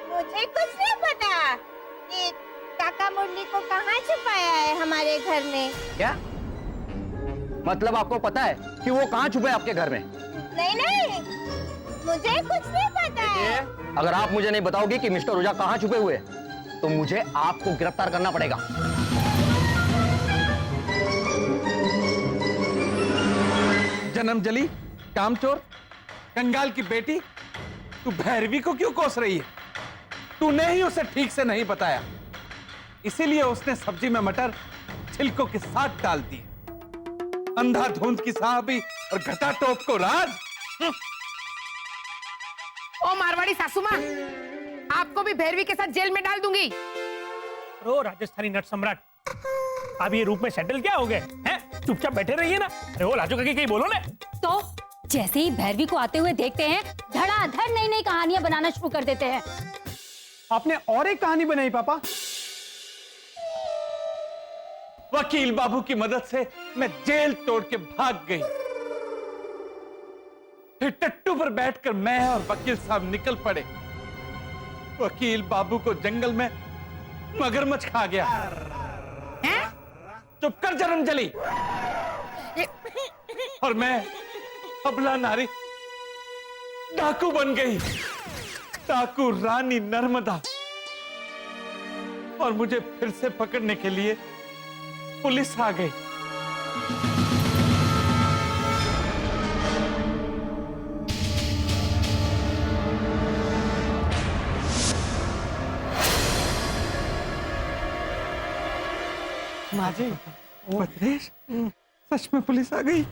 मुझे कुछ नहीं पता। ये काका मुरली को कहाँ छुपाया है हमारे घर में? क्या मतलब आपको पता है कि वो कहाँ छुपे आपके घर में? नहीं नहीं, मुझे कुछ नहीं पता है। अगर आप मुझे नहीं बताओगी कि मिस्टर ओझा कहाँ छुपे हुए तो मुझे आपको गिरफ्तार करना पड़ेगा। जन्मजली, कामचोर, कंगाल की बेटी, तू भैरवी को क्यों कोस रही है? तूने ही उसे ठीक से नहीं बताया, इसीलिए उसने सब्जी में मटर छिलकों के साथ डाल दिए। अंधाधुंध की साहबी और घटा टोप को राज। ओ मारवाड़ी सासू माँ, आपको भी भैरवी के साथ जेल में डाल दूंगी। रो राजस्थानी नट सम्राट, अब ये रूप में सेटल क्या हो गए हैं? चुपचाप बैठे रहिए ना। अरे वो लाजो काकी कहीं बोलो ना। तो जैसे ही भैरवी को आते हुए देखते हैं, धड़ाधड़ नई नई कहानियां बनाना शुरू कर देते हैं। आपने और एक कहानी बनाई पापा। वकील बाबू की मदद से मैं जेल तोड़ के भाग गई। फिर टट्टू पर बैठकर मैं और वकील साहब निकल पड़े। वकील बाबू को जंगल में मगरमच्छ खा गया। चुप कर जन्मजली। और मैं अबला नारी डाकू बन गई, डाकू रानी नर्मदा। और मुझे फिर से पकड़ने के लिए पुलिस आ गई। माजी, भद्रेश, सच में पुलिस आ गई?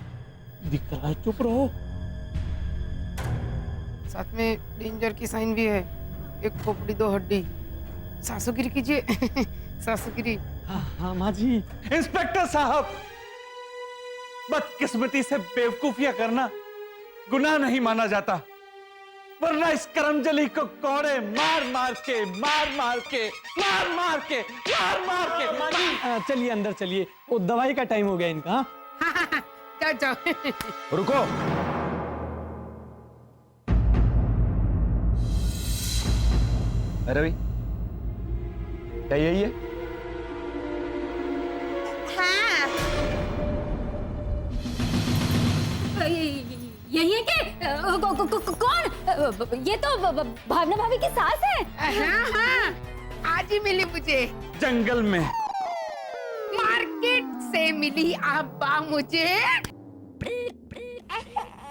दिख रहा है, चुप रहो। साथ में डेंजर की साइन भी है, एक खोपड़ी दो हड्डी। सासुगिरी कीजिए। सासुगिरी। हाँ माजी। इंस्पेक्टर साहब, बदकिस्मती से बेवकूफियां करना गुनाह नहीं माना जाता, वरना इस करमजली को कोड़े मार मार के चलिए अंदर चलिए, वो दवाई का टाइम हो गया इनका। जाओ जाओ। रुको। रवि, क्या यही है? हाँ। यही है कि कौन? ये तो भावना भाभी की सास है। हाँ हाँ, आज ही मिली मुझे जंगल में। मार्केट से मिली अब्बा मुझे।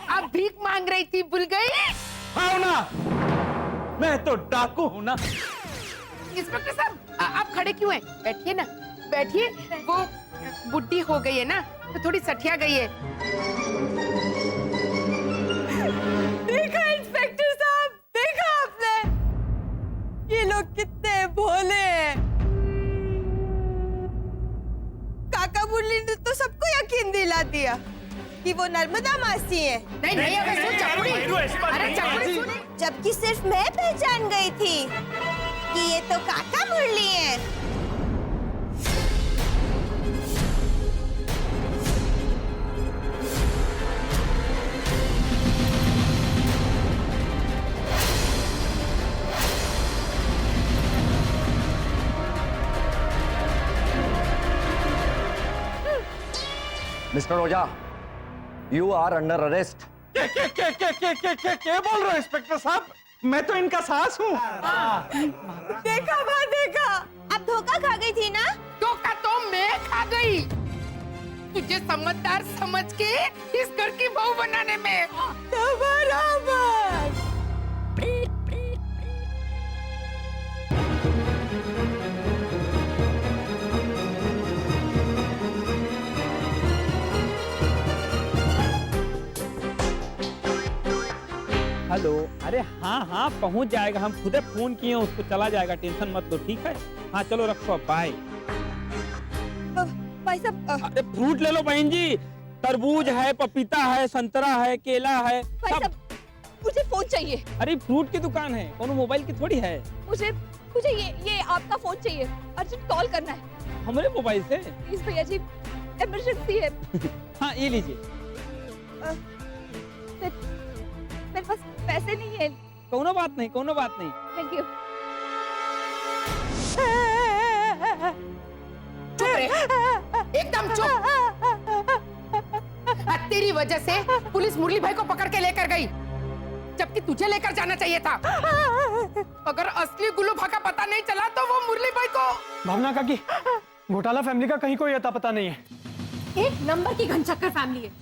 अब भीख मांग रही थी, भूल गई? हाँ ना, मैं तो डाकू हूँ ना। इंस्पेक्टर साहब, आप खड़े क्यों हैं? बैठिए ना, बैठिए। वो बुढ़ी हो गई है ना, तो थोड़ी सठिया गई है। देखा इंस्पेक्टर साहब, देखा आपने? ये लोग कितने भोले हैं। काका मुरली ने तो सबको यकीन दिला दिया कि वो नर्मदा मासी है। नहीं नहीं, अबे सुन चपड़ी। अरे चपड़ी सुन। जबकि सिर्फ मैं पहचान गई थी कि ये तो काका मुरली है। Mister Ojha, you are under arrest. क्या बोल रहे हो इंस्पेक्टर साहब? मैं तो इनका सास हूँ। देखा माँ देखा, अब धोखा खा गई थी ना। धोखा तो मैं खा गई, तुझे समझदार समझ के इस घर की बहू बनाने में। बराबर। हेलो, अरे हाँ हाँ पहुंच जाएगा, हम खुद फोन किए हैं उसको, चला जाएगा, टेंशन मत लो, ठीक है? हाँ चलो रखो, बाय। भाई साहब, अरे फ्रूट ले लो बहन जी, तरबूज है, पपीता है, संतरा है, केला है, भाई सब। साहब, मुझे फोन चाहिए। अरे फ्रूट की दुकान है, कोनो मोबाइल की थोड़ी है। मुझे ये आपका फोन चाहिए, अर्जेंट कॉल करना है। हमारे मोबाइल से? प्लीज भैया जी, इमरजेंसी है। हाँ ये लीजिए। मेरे पास पैसे नहीं है। कोनो बात नहीं, कोनो बात नहीं। Thank you. चुप रहे, एकदम चुप। तेरी वजह से पुलिस मुरली भाई को पकड़ के लेकर गई, जबकि तुझे लेकर जाना चाहिए था। अगर असली गुल्लू भाई का पता नहीं चला तो वो मुरली भाई को। भावना काकी, घोटाला फैमिली का कहीं कोई अता पता नहीं है। एक नंबर की घनचक्कर फैमिली है,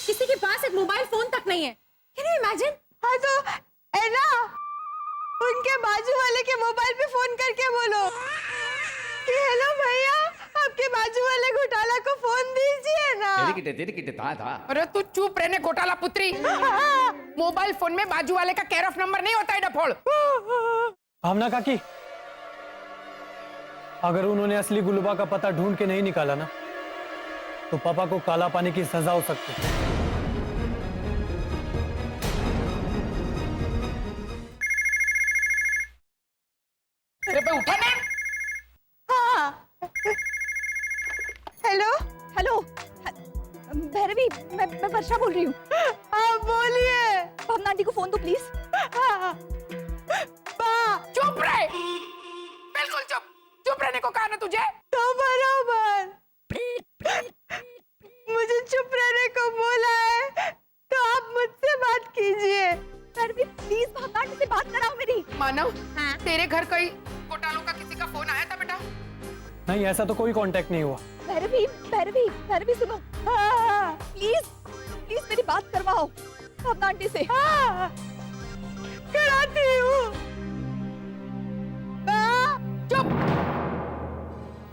किसी के पास एक मोबाइल फोन तक नहीं है। Can you imagine? हाँ तो है ना, उनके बाजू वाले के मोबाइल पे फोन करके बोलो कि हेलो भैया, आपके बाजू वाले घोटाला को फोन दीजिए ना। अरे तू चुप रहने घोटाला पुत्री। मोबाइल फोन में बाजू वाले का केयर ऑफ नंबर नहीं होता है डफोड़। भावना काकी, अगर उन्होंने असली गुल्लूबा का पता ढूंढ के नहीं निकाला ना, तो पापा को काला पानी की सजा हो सकती है। तेरे पे उठा ना। हाँ। हेलो हेलो, भैरवी, मैं वर्षा बोल रही हूँ। हाँ बोलिए। भावना आंटी को फोन दो प्लीज। हाँ। चुप रहे, बिल्कुल चुप। चुप रहने को कहा ना तुझे। तो बराबर, मुझे चुप रहने को बोला है, तो आप मुझसे बात कीजिए। भैरवी प्लीज भावना आंटी से बात कराओ मेरी। मानव, तेरे घर कोई घोटालों का किसी का फोन आया था बेटा? नहीं, ऐसा तो कोई कांटेक्ट नहीं हुआ। भैरवी भैरवी भैरवी सुनो, प्लीज प्लीज मेरी बात करवाओ भावना आंटी से। कराती हूँ। चुप,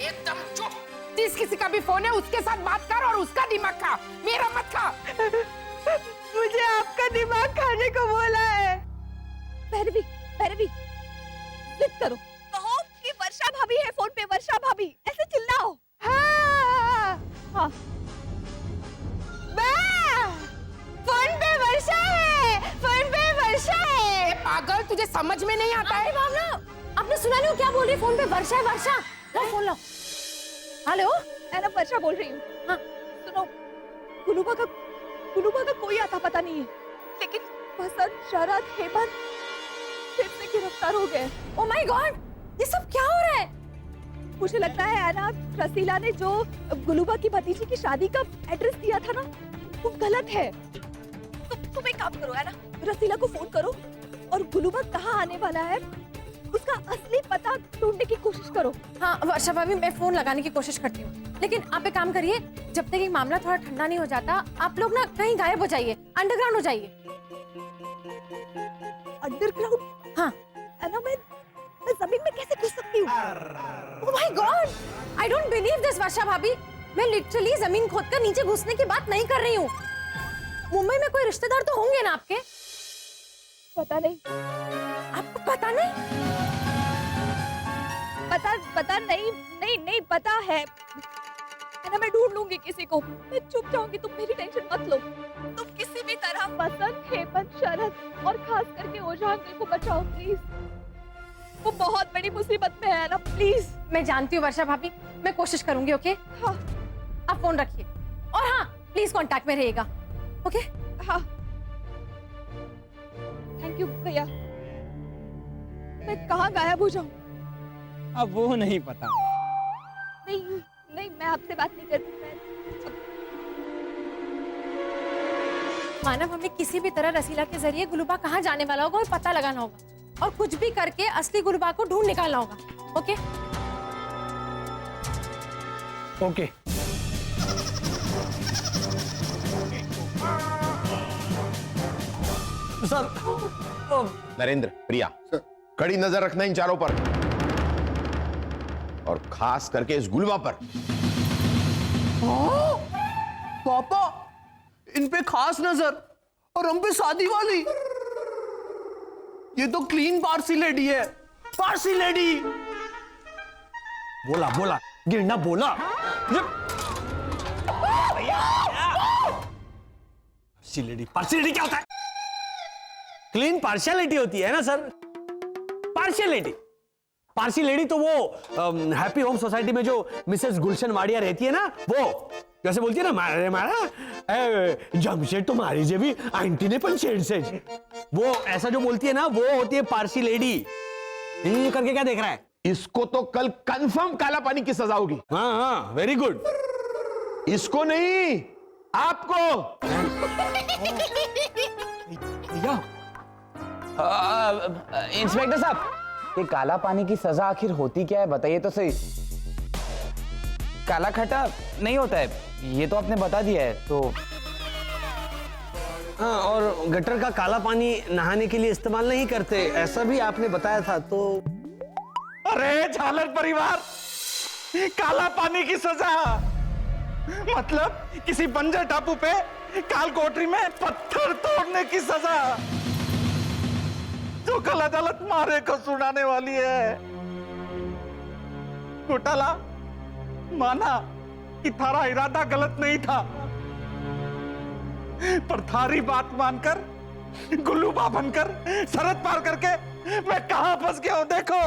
एकदम चुप। जिस किसी का भी फोन है उसके साथ बात कर और उसका दिमाग खा, मेरा मत खा। मुझे आपका दिमाग खाने को बोला है। भैरवी भैरवी जिद करो, कहो कि वर्षा भाभी है फोन पे, वर्षा भाभी, ऐसे चिल्लाओ। हाँ, हाँ। फोन पे वर्षा है, फोन पे वर्षा है। पागल, तुझे समझ में नहीं आता है? भावना, आपने सुना नहीं क्या बोल रही? फोन पे वर्षा है, वर्षा। लो फोन लो। हेलो, मैं वर्षा बोल रही हूँ। हाँ सुनो, गुल्लूबा का कोई आता पता नहीं है, लेकिन वसंत, शरद, हेमंत फिर से गिरफ्तार हो गए। ओह माय गॉड, ये सब क्या हो रहा है? मुझे लगता है ना, रसीला ने जो गुल्लूबा की भतीजी की शादी का एड्रेस दिया था ना, वो गलत है। तुम एक काम करो है ना, रसीला को फोन करो और गुल्लूबा कहाँ आने वाला है उसका असली पता ढूंढने की कोशिश करो। हाँ वर्षा भाभी, मैं फोन लगाने की कोशिश करती हूँ, लेकिन आप एक काम करिए, जब तक ये मामला थोड़ा ठंडा नहीं हो जाता, आप लोग ना कहीं गायब हो जाइए, अंडरग्राउंड हो जाइए। अंडरग्राउंड? हाँ। ना मैं जमीन में कैसे घुस सकती हूँ? Oh my God, I don't believe this Varsha bhabhi. मैं लिटरली जमीन खोदकर नीचे घुसने की बात नहीं कर रही हूँ। मुंबई में कोई रिश्तेदार तो होंगे ना आपके? पता नहीं। आपको पता नहीं? पता नहीं पता है ना, मैं ढूंढ लूंगी किसी को। मैं चुप जाऊंगी, तुम मेरी टेंशन मत लो। तुम किसी भी तरह वसंत, हेमंत, शरद और खास करके ओझा अंकल को बचाओ प्लीज। वो बहुत बड़ी मुसीबत में है ना, प्लीज। मैं जानती हूँ वर्षा भाभी, मैं कोशिश करूंगी। ओके हाँ, आप फोन रखिए और हाँ प्लीज कांटेक्ट में रहिएगा। ओके हाँ, थैंक यू भैया। मैं कहाँ गायब हो जाऊँ? अब वो नहीं पता। नहीं, मैं आपसे बात नहीं करती। मानव, हमें किसी भी तरह रसीला के जरिए गुलूबा कहाँ जाने वाला होगा और पता लगाना होगा, और कुछ भी करके असली गुलूबा को ढूंढ निकालना होगा। Okay okay. सर नरेंद्र, प्रिया, कड़ी नजर रखना इन चारों पर, और खास करके इस गुलवा पर। पापा, इन पे खास नजर और हम पे शादी वाली। ये तो क्लीन पारसी लेडी है, पारसी लेडी। बोला बोला गिरना बोला। पार्शियलिटी क्या होता है? क्लीन पार्शियलिटी होती है ना सर। पार्शियलिटी, पार्शियलिटी तो वो हैप्पी होम सोसाइटी में जो मिसेस गुलशन वाडिया रहती है ना, वो जैसे बोलती है ना, मारे मारा जमशेद तुम्हारी जेबी आंटी ने पंचेड़ से, वो ऐसा जो बोलती है ना, वो होती है पारसी लेडी। ये करके क्या देख रहा है? इसको तो कल कंफर्म काला पानी की सजा होगी। हाँ हाँ, वेरी गुड। इसको नहीं, आपको। भैया, इंस्पेक्टर साहब, ये काला पानी की सजा आखिर होती क्या है, बताइए तो सही। काला खट्टा नहीं होता है, ये तो आपने बता दिया है। तो हाँ, और गटर का काला पानी नहाने के लिए इस्तेमाल नहीं करते, ऐसा भी आपने बताया था। तो अरे झालर परिवार, काला पानी की सजा मतलब किसी बंजर टापू पे काल कोठरी में पत्थर तोड़ने की सजा, जो कल अदालत मारे को सुनाने वाली है। घोटाला माना कि थारा इरादा गलत नहीं था, पर थारी बात मानकर गुल्लूबा बनकर सरहद पार करके मैं कहां फंस गया हूं देखो।